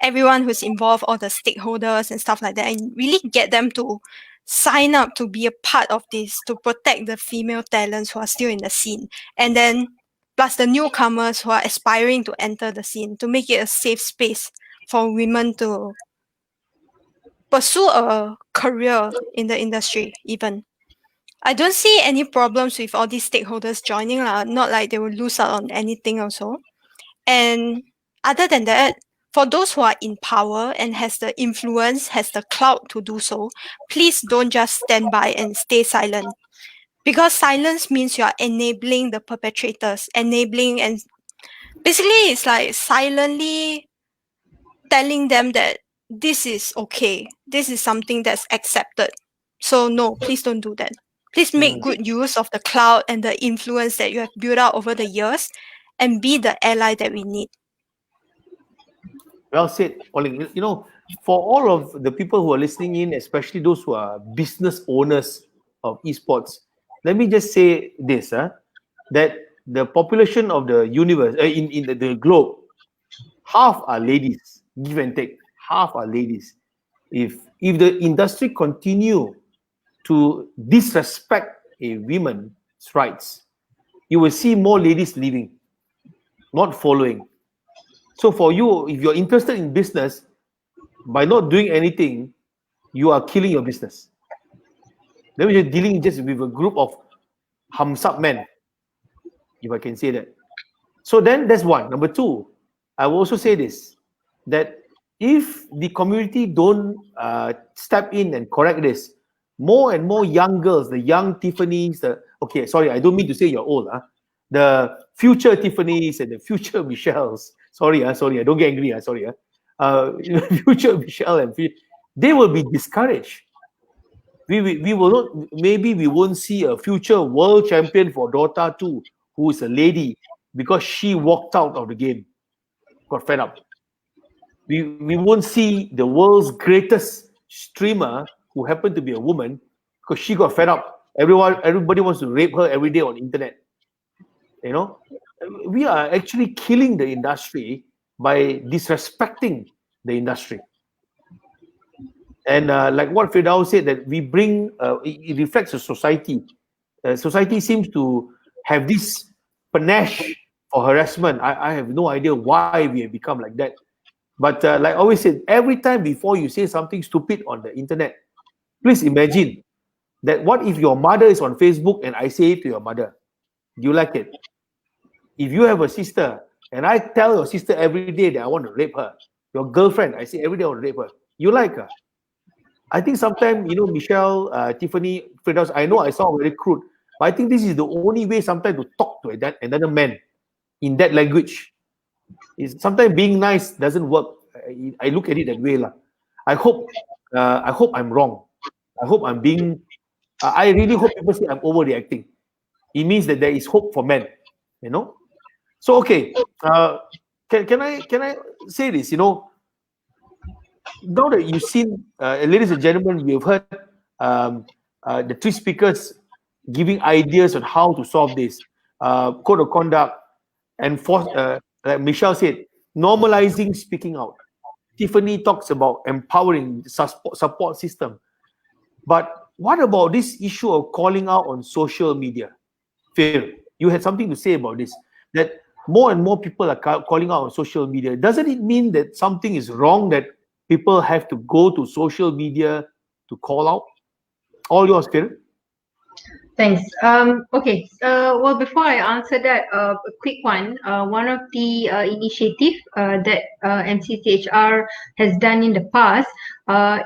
everyone who's involved, all the stakeholders and stuff like that, and really get them to sign up to be a part of this, to protect the female talents who are still in the scene, and then plus the newcomers who are aspiring to enter the scene, to make it a safe space for women to pursue a career in the industry. Even I don't see any problems with all these stakeholders joining, not like they will lose out on anything also. And other than that, for those who are in power and has the influence, has the clout to do so, please don't just stand by and stay silent. Because silence means you are enabling the perpetrators, enabling, and basically it's like silently telling them that this is okay, this is something that's accepted. So no, please don't do that. Please make good use of the clout and the influence that you have built up over the years and be the ally that we need. Well said, Oling. You know, for all of the people who are listening in, especially those who are business owners of esports, let me just say this: that the population of the universe, in the globe, half are ladies, give and take. Half are ladies. If the industry continue to disrespect a woman's rights, you will see more ladies leaving, not following. So for you, if you're interested in business, by not doing anything, you are killing your business. Then you're dealing just with a group of hamsap men, if I can say that. So then that's one. Number two, I will also say this, that if the community don't step in and correct this, more and more young girls, the young Tiffany's, okay, sorry, I don't mean to say you're old, the future Tiffany's and the future Michelle's, sorry, I don't get angry, sorry, future Michelle and they will be discouraged. We will not, maybe we won't see a future world champion for Dota 2 who is a lady because she walked out of the game, got fed up. We won't see the world's greatest streamer who happened to be a woman because she got fed up. Everybody wants to rape her every day on the internet. You know, we are actually killing the industry by disrespecting the industry. And like what Firdaus said, that we bring, it reflects a society. Society seems to have this panache for harassment. I have no idea why we have become like that. But like I always said, every time before you say something stupid on the internet, please imagine that what if your mother is on Facebook and I say it to your mother? Do you like it? If you have a sister and I tell your sister every day that I want to rape her, your girlfriend, I say every day I want to rape her, you like her? I think sometimes, you know, Michelle, Tiffany, Firdaus, I know I sound very crude, but I think this is the only way sometimes to talk to another man in that language. Is sometimes being nice doesn't work. I look at it that way. I hope I'm wrong. I hope I'm being, I really hope people say I'm overreacting. It means that there is hope for men, you know? So, okay, can I say this, you know, now that you've seen, ladies and gentlemen, you've heard the three speakers giving ideas on how to solve this, code of conduct, and like Michelle said, normalizing speaking out. Tiffany talks about empowering the support system. But what about this issue of calling out on social media? Phil, you had something to say about this, that more and more people are calling out on social media. Doesn't it mean that something is wrong that people have to go to social media to call out? All yours, Phil. Thanks. Okay. Well, before I answer that, a quick one. One of the initiative that MCCHR has done in the past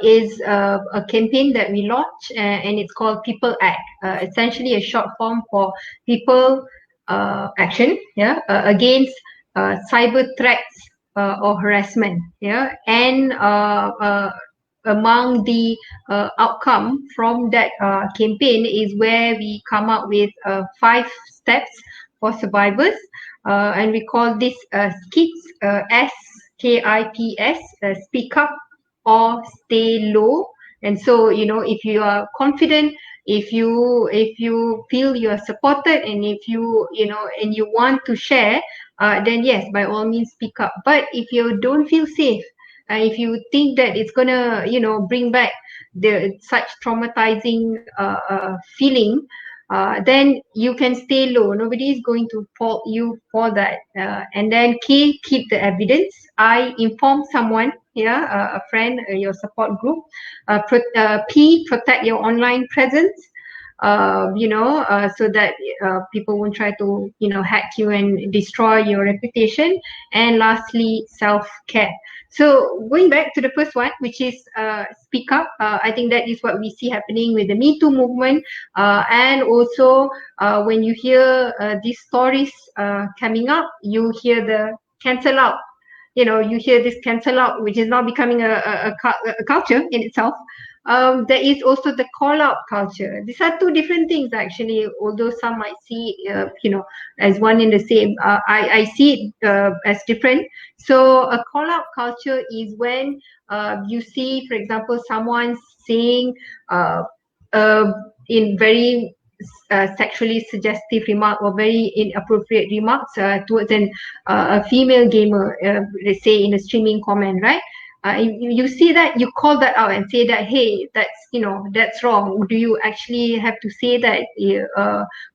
is a campaign that we launched, and it's called People Act. Essentially, a short form for People Action. Yeah, against cyber threats or harassment. Yeah, and among the outcome from that campaign is where we come up with 5 steps for survivors, and we call this SKIPS, SKIPS, speak up or stay low. And so, you know, if you are confident, if you feel you are supported, and if you know and you want to share, then yes, by all means speak up. But if you don't feel safe, if you think that it's gonna, you know, bring back the such traumatizing feeling, then you can stay low. Nobody is going to fault you for that. And then keep the evidence. I inform someone, a friend, your support group. P, protect your online presence. so that people won't try to, hack you and destroy your reputation. And lastly, self-care. So going back to the first one, which is speak up, I think that is what we see happening with the Me Too movement. And also when you hear these stories coming up, you hear the cancel out. You hear this cancel out, which is now becoming a culture in itself. There is also the call out culture. These are two different things actually, although some might see, as one in the same. I see it as different. So a call out culture is when you see, for example, someone saying in very sexually suggestive remark or very inappropriate remarks towards a female gamer, let's say in a streaming comment, right? You see that, you call that out and say that, hey, that's wrong. Do you actually have to say that?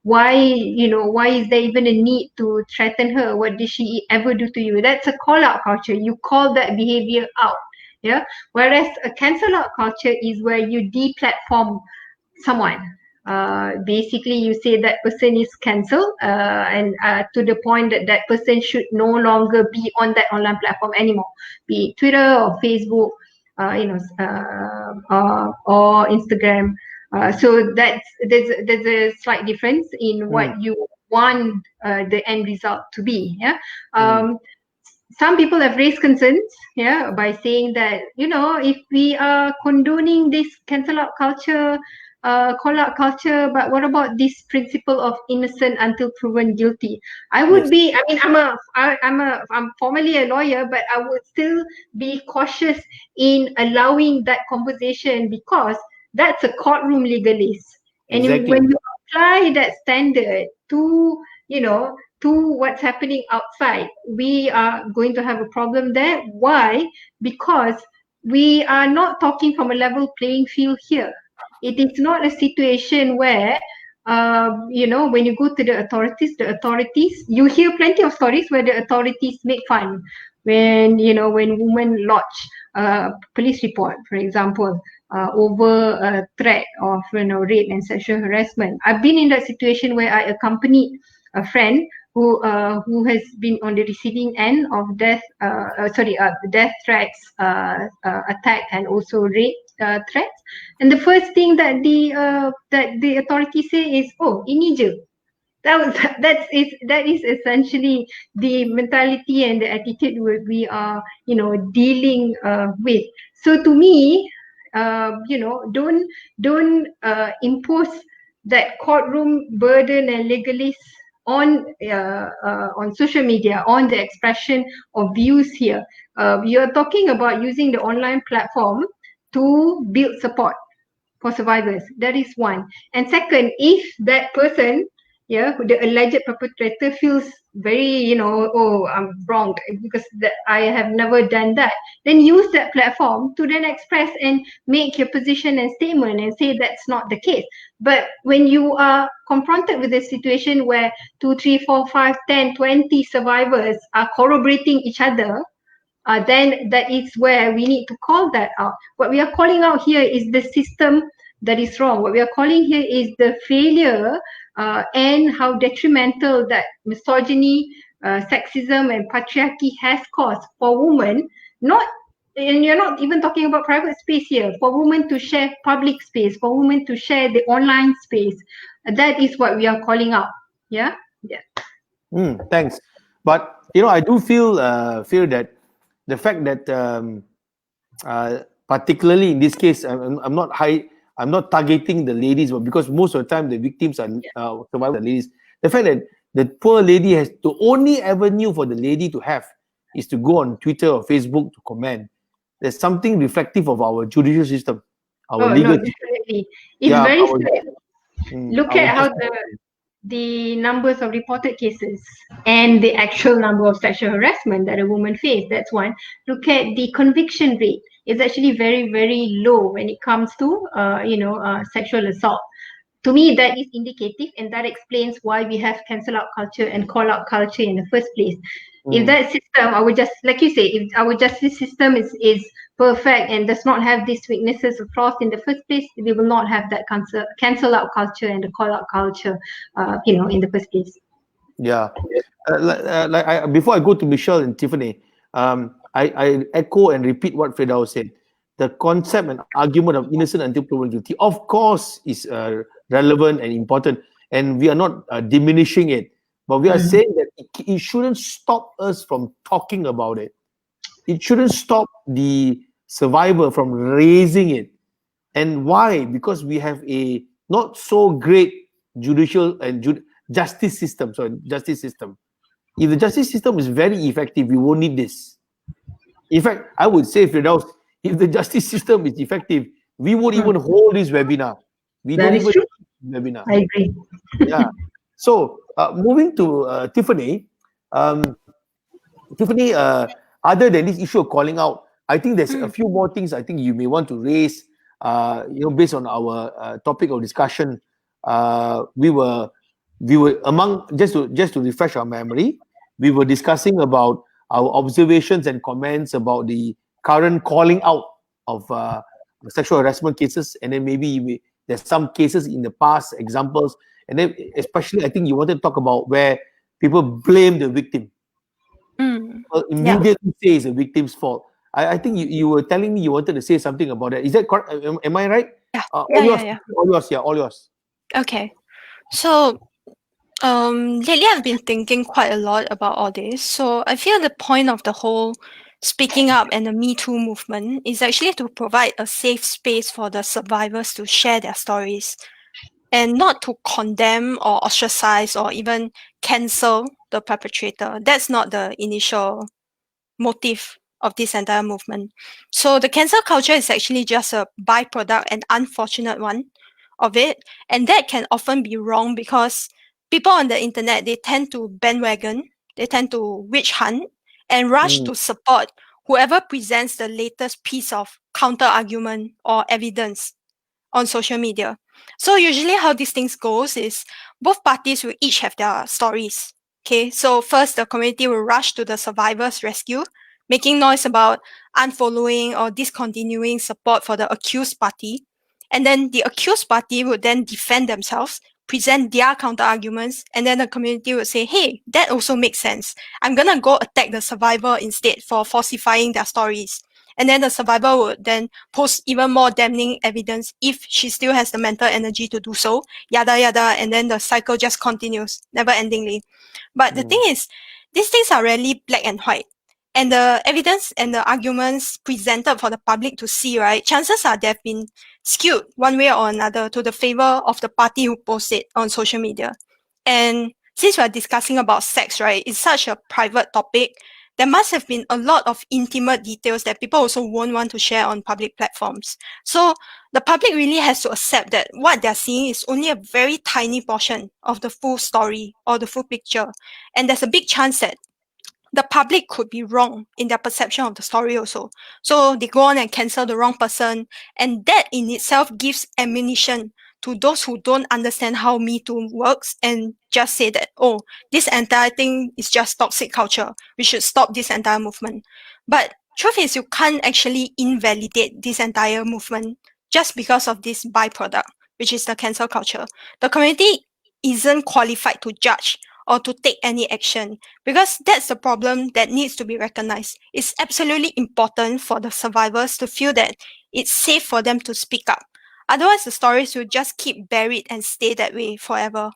Why is there even a need to threaten her? What did she ever do to you? That's a call out culture. You call that behavior out. Yeah. Whereas a cancel out culture is where you deplatform someone. Basically you say that person is cancelled, and to the point that that person should no longer be on that online platform anymore, be it Twitter or Facebook, or Instagram. So there's a slight difference in what you want the end result to be. Yeah. Some people have raised concerns, by saying that, if we are condoning this cancel out culture, call out culture, but what about this principle of innocent until proven guilty? I would be, I'm formerly a lawyer, but I would still be cautious in allowing that conversation, because that's a courtroom legalist. And Exactly. when you apply that standard to, to what's happening outside, we are going to have a problem there. Why? Because we are not talking from a level playing field here. It is not a situation where, when you go to the authorities, you hear plenty of stories where the authorities make fun. When women lodge police report, for example, over a threat of, rape and sexual harassment. I've been in that situation where I accompanied a friend who has been on the receiving end of death threats, attack, and also rape threats. And the first thing that the authorities say is, "Oh, ini je." That is essentially the mentality and the attitude we are dealing with. So to me, don't impose that courtroom burden and legalist on social media, on the expression of views here. You're talking about using the online platform to build support for survivors. That is one. And second, if that person, the alleged perpetrator, feels very, oh, I'm wronged because I have never done that, then use that platform to then express and make your position and statement and say that's not the case. But when you are confronted with a situation where 2, 3, 4, 5, 10, 20 survivors are corroborating each other, then that is where we need to call that out. What we are calling out here is the system that is wrong. What we are calling here is the failure and how detrimental that misogyny, sexism, and patriarchy has caused for women. And you're not even talking about private space here. For women to share public space, for women to share the online space, that is what we are calling out. Yeah. Thanks. But I do feel that the fact that particularly in this case, I'm not targeting the ladies, but because most of the time the victims are survivors, the ladies. The fact that the poor lady has the only avenue for the lady to have is to go on Twitter or Facebook to comment. There's something reflective of our judicial system, our legal system. Definitely. It's very sad. Look at how the numbers of reported cases and the actual number of sexual harassment that a woman faced. That's one. Look at the conviction rate. It's actually very, very low when it comes to sexual assault. To me, that is indicative, and that explains why we have cancel out culture and call out culture in the first place. If that system, I would just, like you say, if our justice system is perfect and does not have these weaknesses or flaws in the first place, we will not have that cancel out culture and the call out culture, in the first place. Yeah. Before I go to Michelle and Tiffany, I echo and repeat what Firdaus said. The concept and argument of innocent until proven guilty, of course, is relevant and important, and we are not diminishing it, but we are saying that it shouldn't stop us from talking about it. It shouldn't stop the survivor from raising it. And why? Because we have a not so great judicial and justice system. So justice system. If the justice system is very effective, we won't need this. In fact, I would say, Firdaus, if the justice system is effective, we won't even hold this webinar. We That don't is even true. webinar. I agree. Yeah. So moving to Tiffany, Tiffany, other than this issue of calling out, I think there's a few more things I think you may want to raise. Based on our topic of discussion, we were among just to refresh our memory, we were discussing about our observations and comments about the current calling out of sexual harassment cases, and then there's some cases in the past examples, and then especially I think you wanted to talk about where people blame the victim. Immediately say it's the victim's fault. I think you were telling me you wanted to say something about that. Is that correct? Am I right? Yeah. All Yeah, yours. yeah, yeah. All yours. Yeah, all yours. Okay. So lately I've been thinking quite a lot about all this. So I feel the point of the whole speaking up and the Me Too movement is actually to provide a safe space for the survivors to share their stories and not to condemn or ostracize or even cancel the perpetrator. That's not the initial motive of this entire movement. So the cancel culture is actually just a byproduct, an unfortunate one of it. And that can often be wrong because people on the internet, they tend to bandwagon, they tend to witch hunt and rush to support whoever presents the latest piece of counter argument or evidence on social media. So usually how these things goes is both parties will each have their stories. Okay, so first the community will rush to the survivor's rescue, making noise about unfollowing or discontinuing support for the accused party. And then the accused party would then defend themselves, present their counter arguments, and then the community would say, hey, that also makes sense. I'm gonna go attack the survivor instead for falsifying their stories. And then the survivor would then post even more damning evidence if she still has the mental energy to do so, yada yada, and then the cycle just continues, never endingly. But the thing is, these things are rarely black and white. And the evidence and the arguments presented for the public to see, right, chances are they've been skewed one way or another to the favor of the party who posts it on social media. And since we're discussing about sex, right, it's such a private topic, there must have been a lot of intimate details that people also won't want to share on public platforms. So the public really has to accept that what they're seeing is only a very tiny portion of the full story or the full picture. And there's a big chance that the public could be wrong in their perception of the story also. So they go on and cancel the wrong person. And that in itself gives ammunition to those who don't understand how Me Too works and just say that, oh, this entire thing is just toxic culture. We should stop this entire movement. But truth is, you can't actually invalidate this entire movement just because of this byproduct, which is the cancel culture. The community isn't qualified to judge or to take any action, because that's the problem that needs to be recognized. It's absolutely important for the survivors to feel that it's safe for them to speak up. Otherwise, the stories will just keep buried and stay that way forever.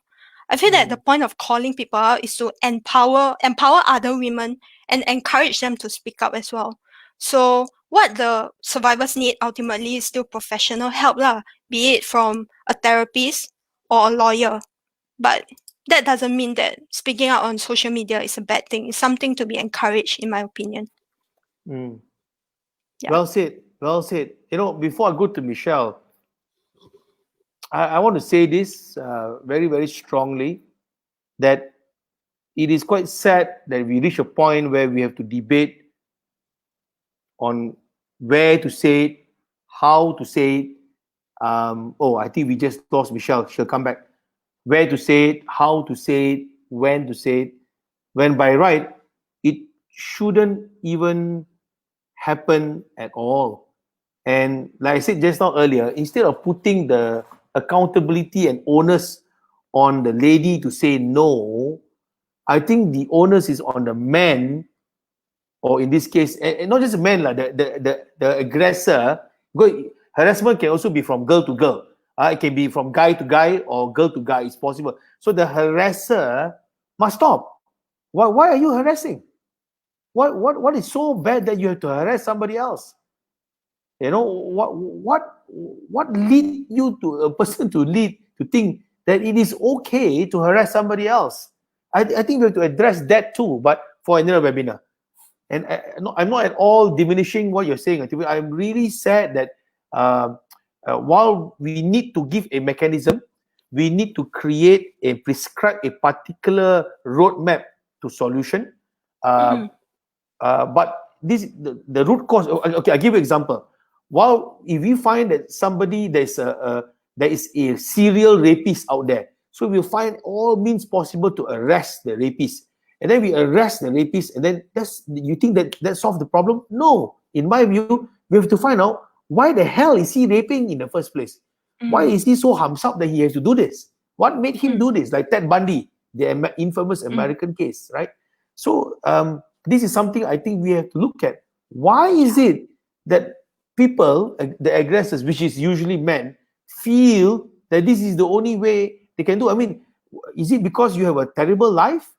I feel that the point of calling people out is to empower other women and encourage them to speak up as well. So what the survivors need ultimately is still professional help, be it from a therapist or a lawyer. But that doesn't mean that speaking out on social media is a bad thing. It's something to be encouraged, in my opinion. Yeah. Well said. Well said. Before I go to Michelle, I want to say this very, very strongly, that it is quite sad that we reach a point where we have to debate on where to say it, how to say it. I think we just lost Michelle. She'll come back. Where to say it, how to say it, when to say it. When by right, it shouldn't even happen at all. And like I said just now earlier, instead of putting the accountability and onus on the lady to say no, I think the onus is on the man, or in this case, and not just the man, like the aggressor. Harassment can also be from girl to girl. It can be from guy to guy or girl to guy. It's possible. So the harasser must stop. Why are you harassing? What is so bad that you have to harass somebody else? You know, what lead you to a person to think that it is okay to harass somebody else? I think we have to address that too, but for another webinar. And I'm not at all diminishing what you're saying. I'm really sad that while we need to give a mechanism, we need to create and prescribe a particular roadmap to solution. But the root cause. Okay, I'll give you an example. While if we find that somebody there is a serial rapist out there, so we'll find all means possible to arrest the rapist, and then we arrest the rapist, and then you think that solves the problem? No, in my view, we have to find out why the hell is he raping in the first place. Why is he so harmed up that he has to do this? What made him do this? Like Ted Bundy, the infamous American case, right? So this is something I think we have to look at. Why is it that people, the aggressors, which is usually men, feel that this is the only way they can do? I mean, is it because you have a terrible life?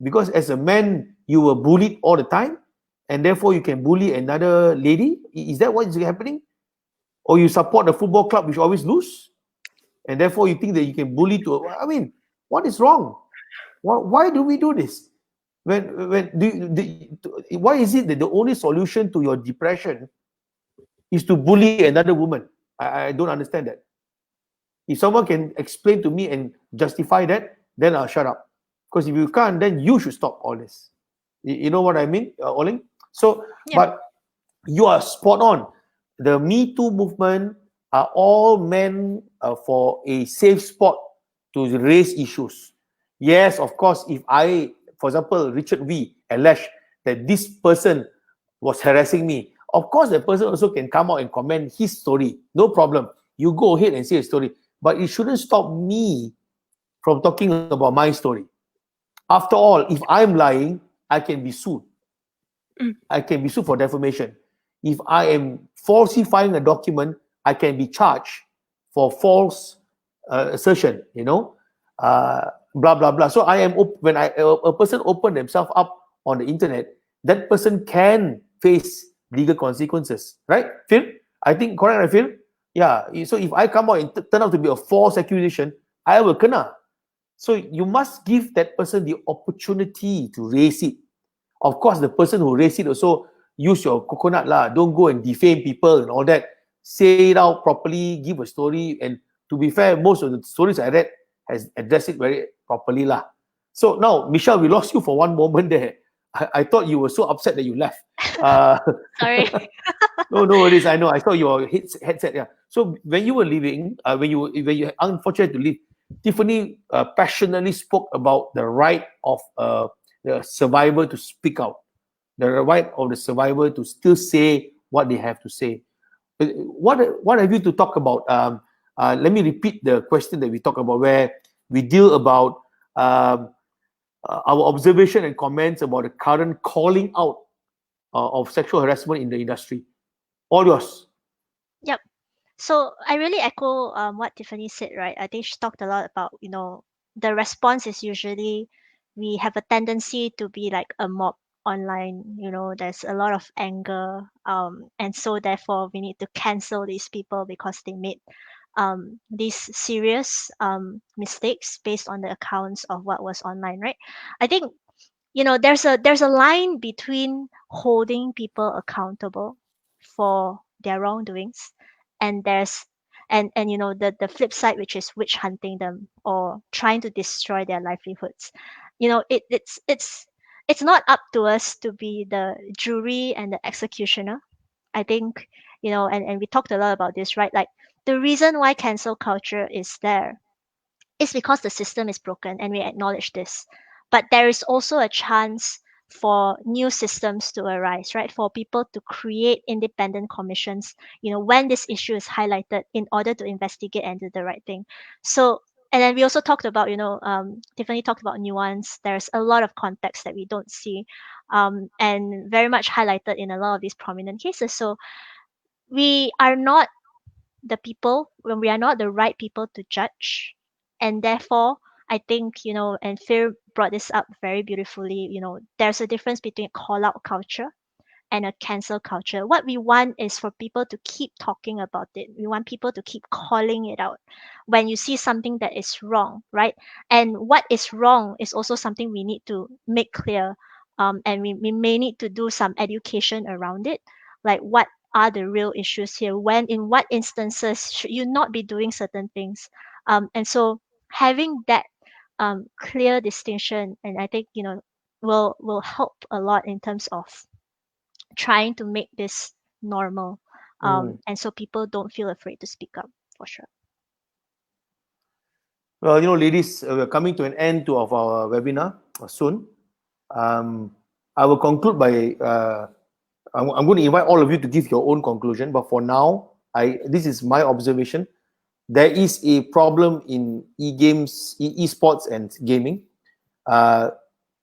Because as a man, you were bullied all the time, and therefore you can bully another lady? Is that what is happening? Or you support a football club which always lose, and therefore you think that you can bully to? I mean, what is wrong? Why do we do this? Why is it that the only solution to your depression is to bully another woman? I don't understand that. If someone can explain to me and justify that, then I'll shut up. Because if you can't, then you should stop all this. You know what I mean, Oling? So, but you are spot on. The Me Too movement are all meant for a safe spot to raise issues. Yes, of course, if for example, Richard V alleged that this person was harassing me, of course, the person also can come out and comment his story. No problem. You go ahead and say a story. But it shouldn't stop me from talking about my story. After all, if I'm lying, I can be sued. I can be sued for defamation. If I am falsifying a document, I can be charged for false assertion, blah, blah, blah. So when a person open themselves up on the internet, that person can face legal consequences, right, Phil? I think, correct, right, Phil? Yeah, so if I come out and turn out to be a false accusation, I will kena. So you must give that person the opportunity to raise it. Of course, the person who raised it also use your coconut lah. Don't go and defame people and all that. Say it out properly, give a story. And to be fair, most of the stories I read has addressed it very properly lah. So now, Michelle, we lost you for one moment there. I thought you were so upset that you left. Sorry. No worries. I know. I saw your headset. Yeah. So when you were leaving, when you unfortunate to leave, Tiffani passionately spoke about the right of the survivor to speak out, the right of the survivor to still say what they have to say. What have you to talk about? Let me repeat the question that we talked about, where we deal about our observation and comments about the current calling out of sexual harassment in the industry. All yours. Yep. So I really echo what Tiffani said, right? I think she talked a lot about, the response is usually we have a tendency to be like a mob online. There's a lot of anger, and so therefore we need to cancel these people because they made these serious mistakes based on the accounts of what was online, right? I think there's a line between holding people accountable for their wrongdoings, and there's and the flip side, which is witch hunting them or trying to destroy their livelihoods. It's not up to us to be the jury and the executioner. I think, and we talked a lot about this, right? Like, the reason why cancel culture is there is because the system is broken, and we acknowledge this. But there is also a chance for new systems to arise, right? For people to create independent commissions, when this issue is highlighted in order to investigate and do the right thing. So, and then we also talked about, Tiffany talked about nuance. There's a lot of context that we don't see, and very much highlighted in a lot of these prominent cases. So we are not the people, when we are not the right people to judge, and therefore I think, and Fear brought this up very beautifully, there's a difference between call out culture and a cancel culture. What we want is for people to keep talking about it. We want people to keep calling it out when you see something that is wrong, right? And what is wrong is also something we need to make clear. And we may need to do some education around it, like what are the real issues here, when in what instances should you not be doing certain things. And so having that clear distinction, and I think, will help a lot in terms of trying to make this normal, and so people don't feel afraid to speak up, for sure. Well, ladies, we're coming to an end of our webinar soon. I will conclude by I'm going to invite all of you to give your own conclusion. But for now, this is my observation. There is a problem in e-games, esports, and gaming.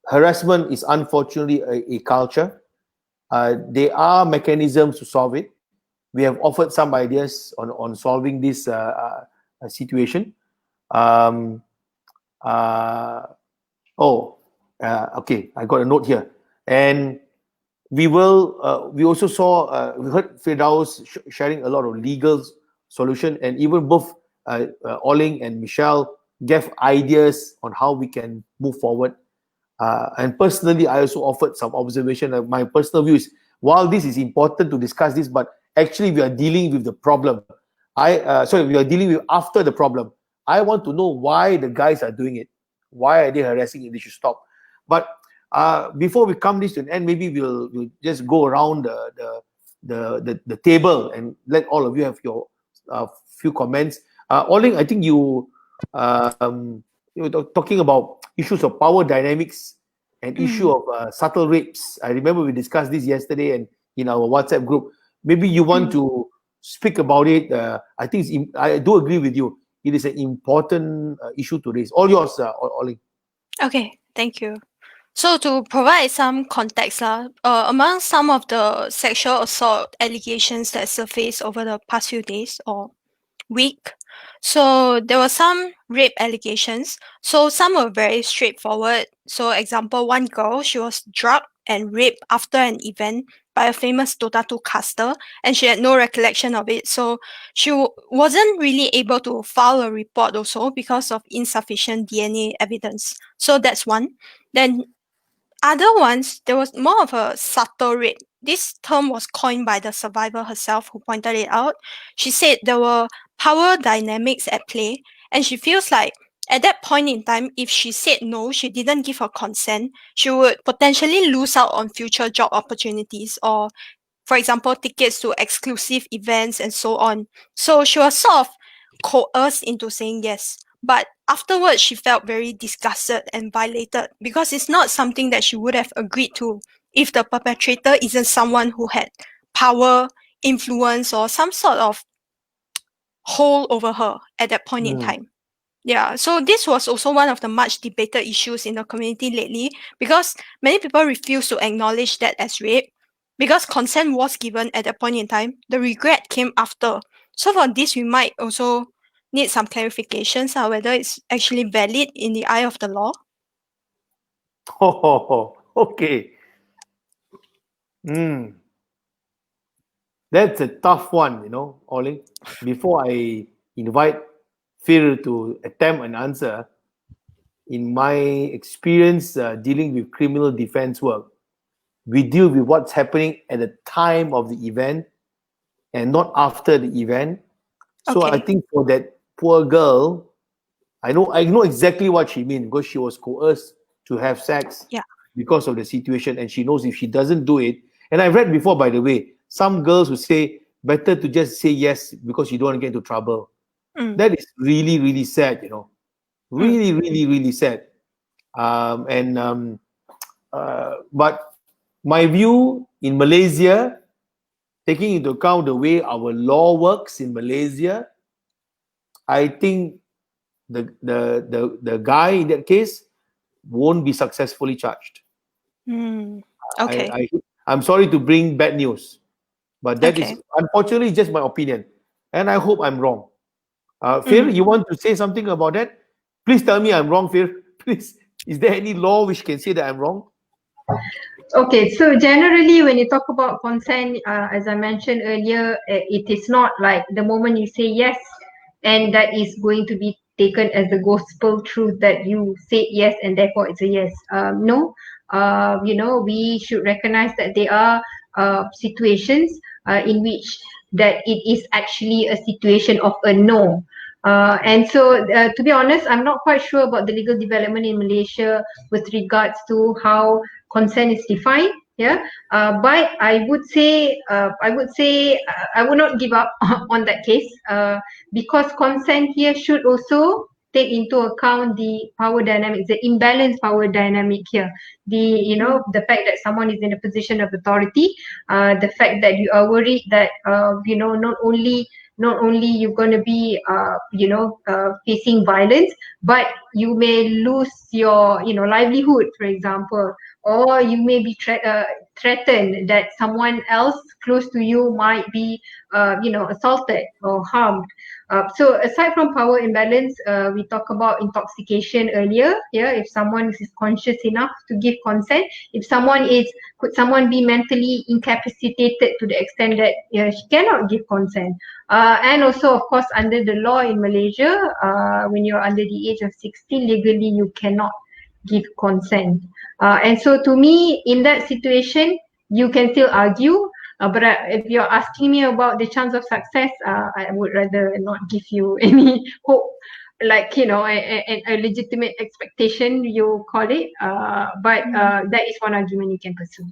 Harassment is unfortunately a culture. There are mechanisms to solve it. We have offered some ideas on solving this situation. Okay, I got a note here. And we also saw, we heard Firdaus sharing a lot of legal solution, and even both Oling and Michelle gave ideas on how we can move forward. And personally, I also offered some observation. My personal view is, while this is important to discuss this, but actually we are dealing with the problem. We are dealing with after the problem. I want to know why the guys are doing it. Why are they harassing it? They should stop. But before we come this to an end, maybe we'll just go around the table and let all of you have your few comments. Oling, I think you were talking about issues of power dynamics and issue of subtle rapes. I remember we discussed this yesterday and in our WhatsApp group. Maybe you want to speak about it. I think I do agree with you. It is an important issue to raise. All yours, Oling. Okay, thank you. So to provide some context, among some of the sexual assault allegations that surfaced over the past few days or week, so there were some rape allegations. So some were very straightforward. So example, one girl, she was drugged and raped after an event by a famous Dota 2 caster, and she had no recollection of it. So she wasn't really able to file a report also because of insufficient DNA evidence. So that's one. Then other ones, there was more of a subtle rape. This term was coined by the survivor herself, who pointed it out. She said there were power dynamics at play, and she feels like at that point in time, if she said no, she didn't give her consent, she would potentially lose out on future job opportunities or, for example, tickets to exclusive events and so on. So she was sort of coerced into saying yes. But afterwards, she felt very disgusted and violated because it's not something that she would have agreed to if the perpetrator isn't someone who had power, influence, or some sort of hold over her at that point in time. Yeah, so this was also one of the much debated issues in the community lately because many people refuse to acknowledge that as rape. Because consent was given at that point in time, the regret came after. So for this, we might also need some clarifications on whether it's actually valid in the eye of the law. Oh, okay. That's a tough one, Oling. Before I invite Phil to attempt an answer, in my experience dealing with criminal defense work, we deal with what's happening at the time of the event and not after the event. So Okay. I think for that poor girl, I know exactly what she means because she was coerced to have sex because of the situation, and she knows if she doesn't do it. And I've read before, by the way, some girls would say better to just say yes because you don't want to get into trouble. That is really, really sad, really, really, really sad. But my view in Malaysia, taking into account the way our law works in Malaysia, I think the guy in that case won't be successfully charged. Okay. I'm sorry to bring bad news, but that is Okay. unfortunately just my opinion, and I hope I'm wrong. Phil, you want to say something about that? Please tell me I'm wrong, Phil. Please, is there any law which can say that I'm wrong? Okay, so generally when you talk about consent, as I mentioned earlier, it is not like the moment you say yes, and that is going to be taken as the gospel truth that you said yes and therefore it's a yes. No, we should recognize that there are situations in which that it is actually a situation of a no. And so, to be honest, I'm not quite sure about the legal development in Malaysia with regards to how consent is defined. Yeah, but I would say I would not give up on that case because consent here should also take into account the power dynamics, the imbalanced power dynamic here. The fact that someone is in a position of authority, the fact that you are worried that not only you're going to be facing violence, but you may lose your livelihood, for example, or you may be threatened that someone else close to you might be assaulted or harmed. So aside from power imbalance, we talk about intoxication earlier. Yeah, if someone is conscious enough to give consent, could someone be mentally incapacitated to the extent that she cannot give consent? And also, of course, under the law in Malaysia, when you're under the age of 16, legally you cannot give consent. And so to me, in that situation, you can still argue. But if you're asking me about the chance of success, I would rather not give you any hope, like, a legitimate expectation, you call it. But that is one argument you can pursue.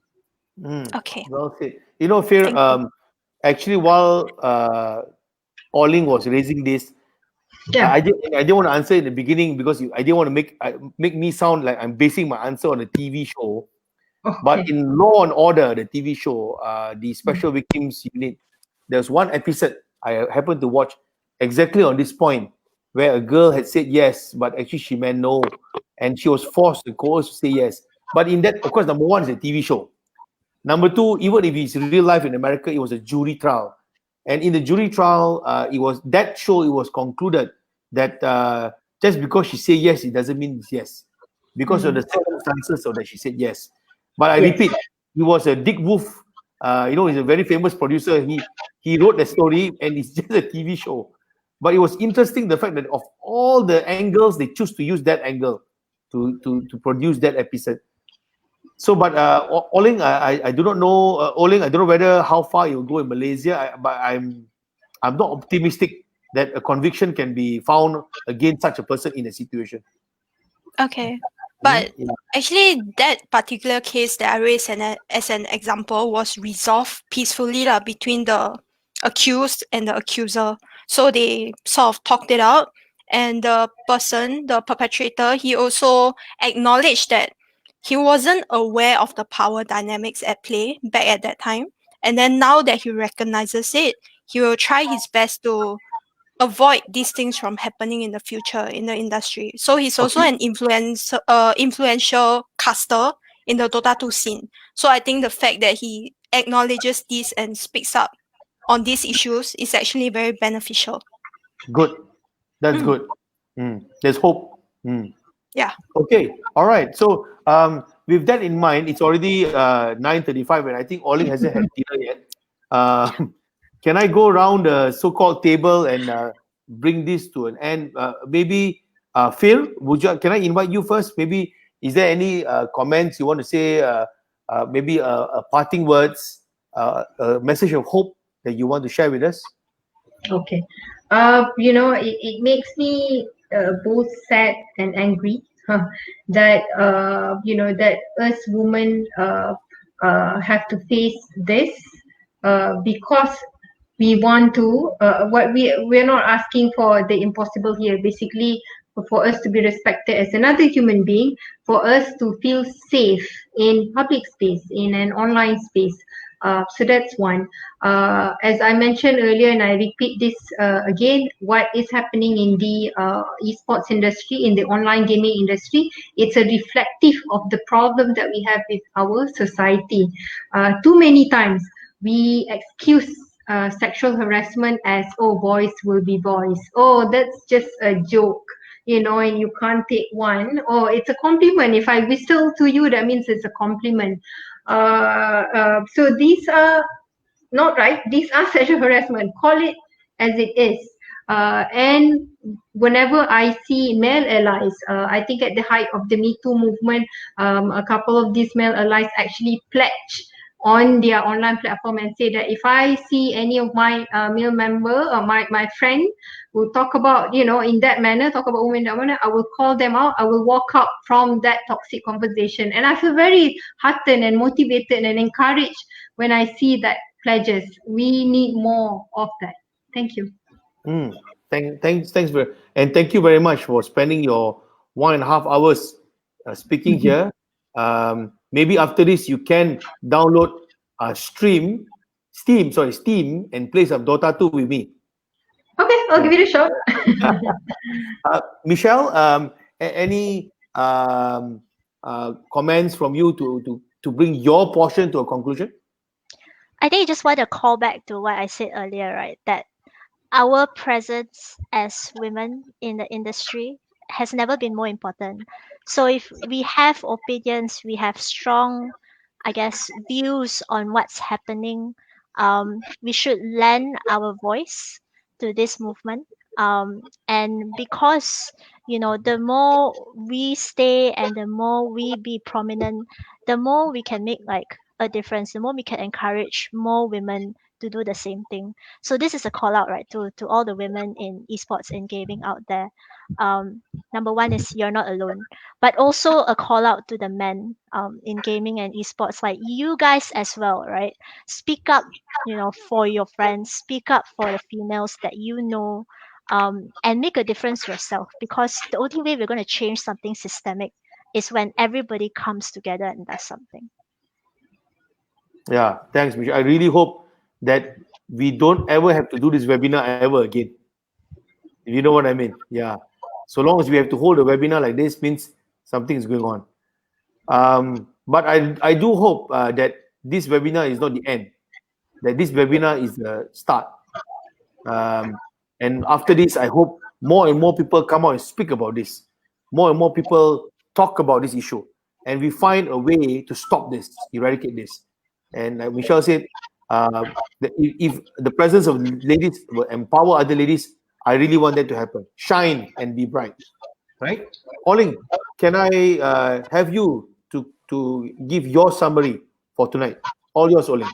Okay. Well said. Phil, Thank you. actually, while Oling was raising this, Yeah. I didn't want to answer in the beginning because I didn't want to make me sound like I'm basing my answer on a TV show. But Okay. in Law and Order, the TV show, the Special Victims Unit, there's one episode I happened to watch exactly on this point where a girl had said yes, but actually she meant no, and she was forced to coerce to say yes. But in that, of course, number one is a TV show. Number two, even if it's real life in America, it was a jury trial. And in the jury trial, it was concluded that just because she said yes, it doesn't mean it's yes. Because of the circumstances of that she said yes. But I Yes. repeat, he was a Dick Wolf. He's a very famous producer. He wrote the story and it's just a TV show. But it was interesting the fact that of all the angles, they choose to use that angle to produce that episode. So, but Oling, I do not know. Oling, I don't know whether how far you will go in Malaysia. But I'm not optimistic that a conviction can be found against such a person in a situation. Okay. But Yeah. actually, that particular case that I raised as an example was resolved peacefully between the accused and the accuser. So they sort of talked it out, and the person, the perpetrator, he also acknowledged that he wasn't aware of the power dynamics at play back at that time. And then now that he recognizes it, he will try his best to avoid these things from happening in the future in the industry. So he's also an influential caster in the Dota 2 scene. So I think the fact that he acknowledges this and speaks up on these issues is actually very beneficial. Good. That's good. There's hope. Yeah. Okay. All right. So with that in mind, it's already 9:35, and I think Oling hasn't had dinner yet. Can I go around the so-called table and bring this to an end? Maybe Phil, can I invite you first? Maybe is there any comments you want to say? Maybe parting words, a message of hope that you want to share with us? Okay. It makes me both sad and angry that that us women have to face this because we want to we're not asking for the impossible here. Basically, for us to be respected as another human being, for us to feel safe in public space, in an online space. So that's one. As I mentioned earlier, and I repeat this again, what is happening in the esports industry, in the online gaming industry, it's a reflective of the problem that we have with our society. Too many times we excuse sexual harassment as, oh, boys will be boys. Oh, that's just a joke, and you can't take one. Oh, it's a compliment. If I whistle to you, that means it's a compliment. So these are not right. These are sexual harassment. Call it as it is. And whenever I see male allies, I think at the height of the Me Too movement, a couple of these male allies actually pledge on their online platform and say that if I see any of my male member or my friend who talk about, in that manner, talk about women in that manner, I will call them out. I will walk out from that toxic conversation. And I feel very heartened and motivated and encouraged when I see that pledges. We need more of that. Thank you. Thanks and thank you very much for spending your 1.5 hours speaking here. Maybe after this you can download Steam, and play some Dota 2 with me. Okay, I'll give it a shot. Michelle, any comments from you to bring your portion to a conclusion? I think I just want to call back to what I said earlier, right? That our presence as women in the industry has never been more important. So if we have opinions, we have strong, I guess, views on what's happening, we should lend our voice to this movement. And because, the more we stay and the more we be prominent, the more we can make like a difference, the more we can encourage more women to do the same thing. So this is a call out, right, to all the women in esports and gaming out there. Number one is you're not alone, but also a call out to the men in gaming and esports, like you guys as well, right? Speak up, for your friends, speak up for the females that and make a difference yourself, because the only way we're going to change something systemic is when everybody comes together and does something. Yeah, thanks, Michelle. I really hope that we don't ever have to do this webinar ever again. If you know what I mean. Yeah. So long as we have to hold a webinar like this means something is going on. But I do hope that this webinar is not the end. That this webinar is the start. And after this, I hope more and more people come out and speak about this. More and more people talk about this issue. And we find a way to stop this, eradicate this. And like Michelle said, if the presence of ladies will empower other ladies, I really want that to happen. Shine and be bright, right? Oling, can I have you to give your summary for tonight? All yours, Oling.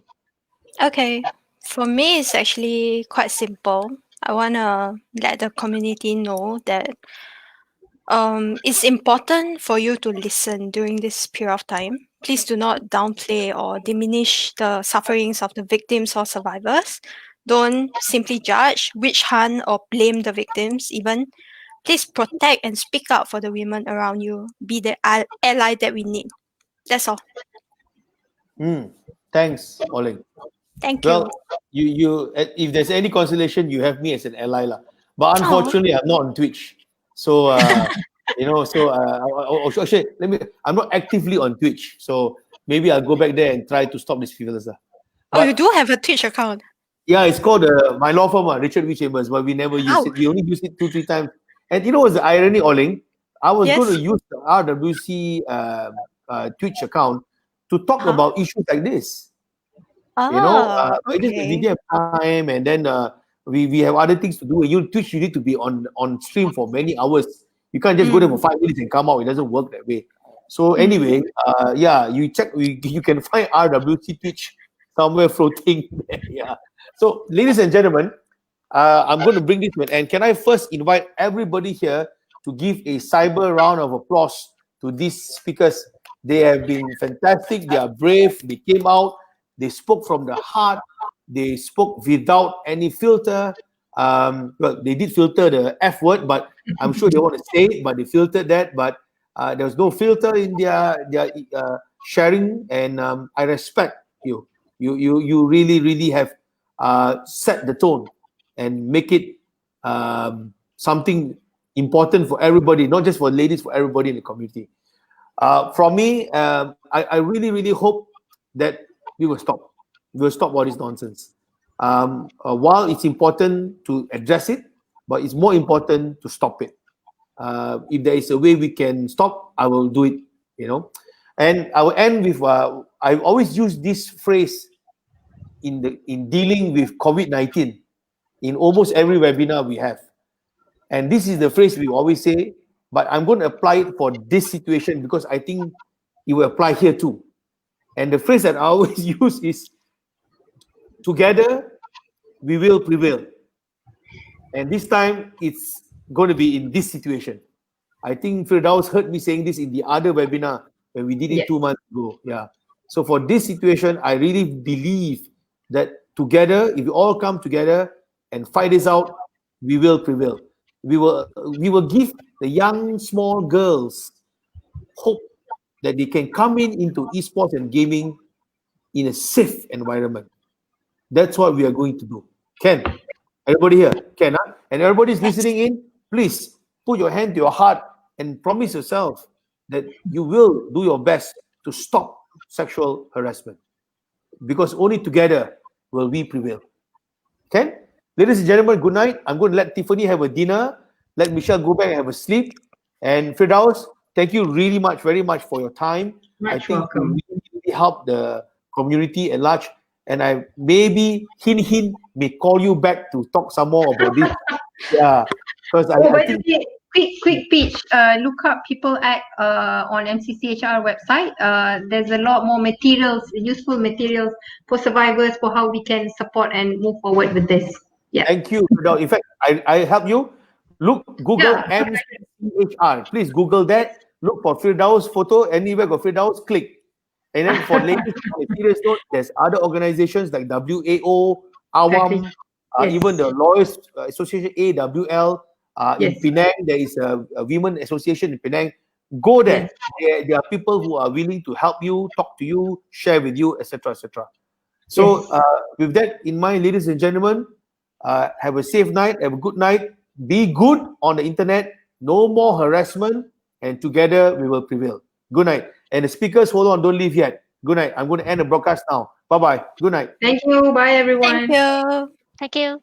Okay. For me, it's actually quite simple. I want to let the community know that it's important for you to listen during this period of time. Please do not downplay or diminish the sufferings of the victims or survivors. Don't simply judge, witch hunt, or blame the victims even. Please protect and speak up for the women around you. Be the ally that we need. That's all. Thanks, Oling. Thank you. Well, you if there's any consolation, you have me as an ally lah. But unfortunately, I'm not on Twitch. So actually, I'm not actively on Twitch. So maybe I'll go back there and try to stop this feverless. Oh, you do have a Twitch account? Yeah, it's called my law firm, Richard V. Chambers, but we never use it. We only use it 2-3 times. And what's the irony, Oling? I was going to use the RWC Twitch account to talk about issues like this. Okay. We didn't have time, and then we have other things to do. Twitch, you need to be on stream for many hours. You can't just go there for 5 minutes and come out. It doesn't work that way. So anyway, you check. You can find RWC Twitch somewhere floating there. Yeah. So, ladies and gentlemen, I'm going to bring this to an end. Can I first invite everybody here to give a cyber round of applause to these speakers? They have been fantastic. They are brave. They came out. They spoke from the heart. They spoke without any filter. Well, they did filter the F word, but I'm sure they want to say it, but they filtered that. But there was no filter in their sharing, and I respect you. You really have set the tone and make it something important for everybody, not just for ladies, for everybody in the community. From me, I really hope that we will stop. We will stop all this nonsense. While it's important to address it, but it's more important to stop it. If there is a way we can stop, I will do it. And I will end with I've always used this phrase in dealing with COVID-19 in almost every webinar we have. And this is the phrase we always say, but I'm going to apply it for this situation because I think it will apply here too. And the phrase that I always use is, together we will prevail. And this time it's going to be in this situation. I think Firdaus heard me saying this in the other webinar when we did it 2 months ago. Yeah. So for this situation, I really believe that together, if we all come together and fight this out, we will prevail. We will give the young small girls hope that they can come into esports and gaming in a safe environment. That's what we are going to do. Ken, everybody here, Ken, huh? And everybody's listening in, please put your hand to your heart and promise yourself that you will do your best to stop sexual harassment, because only together will we prevail. Okay? Ladies and gentlemen, good night. I'm going to let Tiffani have a dinner. Let Michelle go back and have a sleep. And Firdaus, thank you very much for your time. I think welcome. you really helped the community at large. And I maybe hint may call you back to talk some more about this. Yeah, because I think quick pitch. Look up People Act on MCCHR website. There's a lot more materials, useful materials for survivors, for how we can support and move forward with this. Yeah. Thank you. In fact, I help you. Google MCCHR. Please Google that. Look for Firdaus photo. Anywhere got Firdaus, click. And then for ladies, on a serious note, there's other organizations like WAO, AWAM, even the Lawyers Association, AWL. In Penang, there is a women association in Penang. Go there. There are people who are willing to help you, talk to you, share with you, etc., etc. So with that in mind, ladies and gentlemen, have a safe night, have a good night. Be good on the internet. No more harassment, and together we will prevail. Good night. And the speakers, hold on, don't leave yet. Good night. I'm going to end the broadcast now. Bye-bye. Good night. Thank you. Bye, everyone. Thank you. Thank you.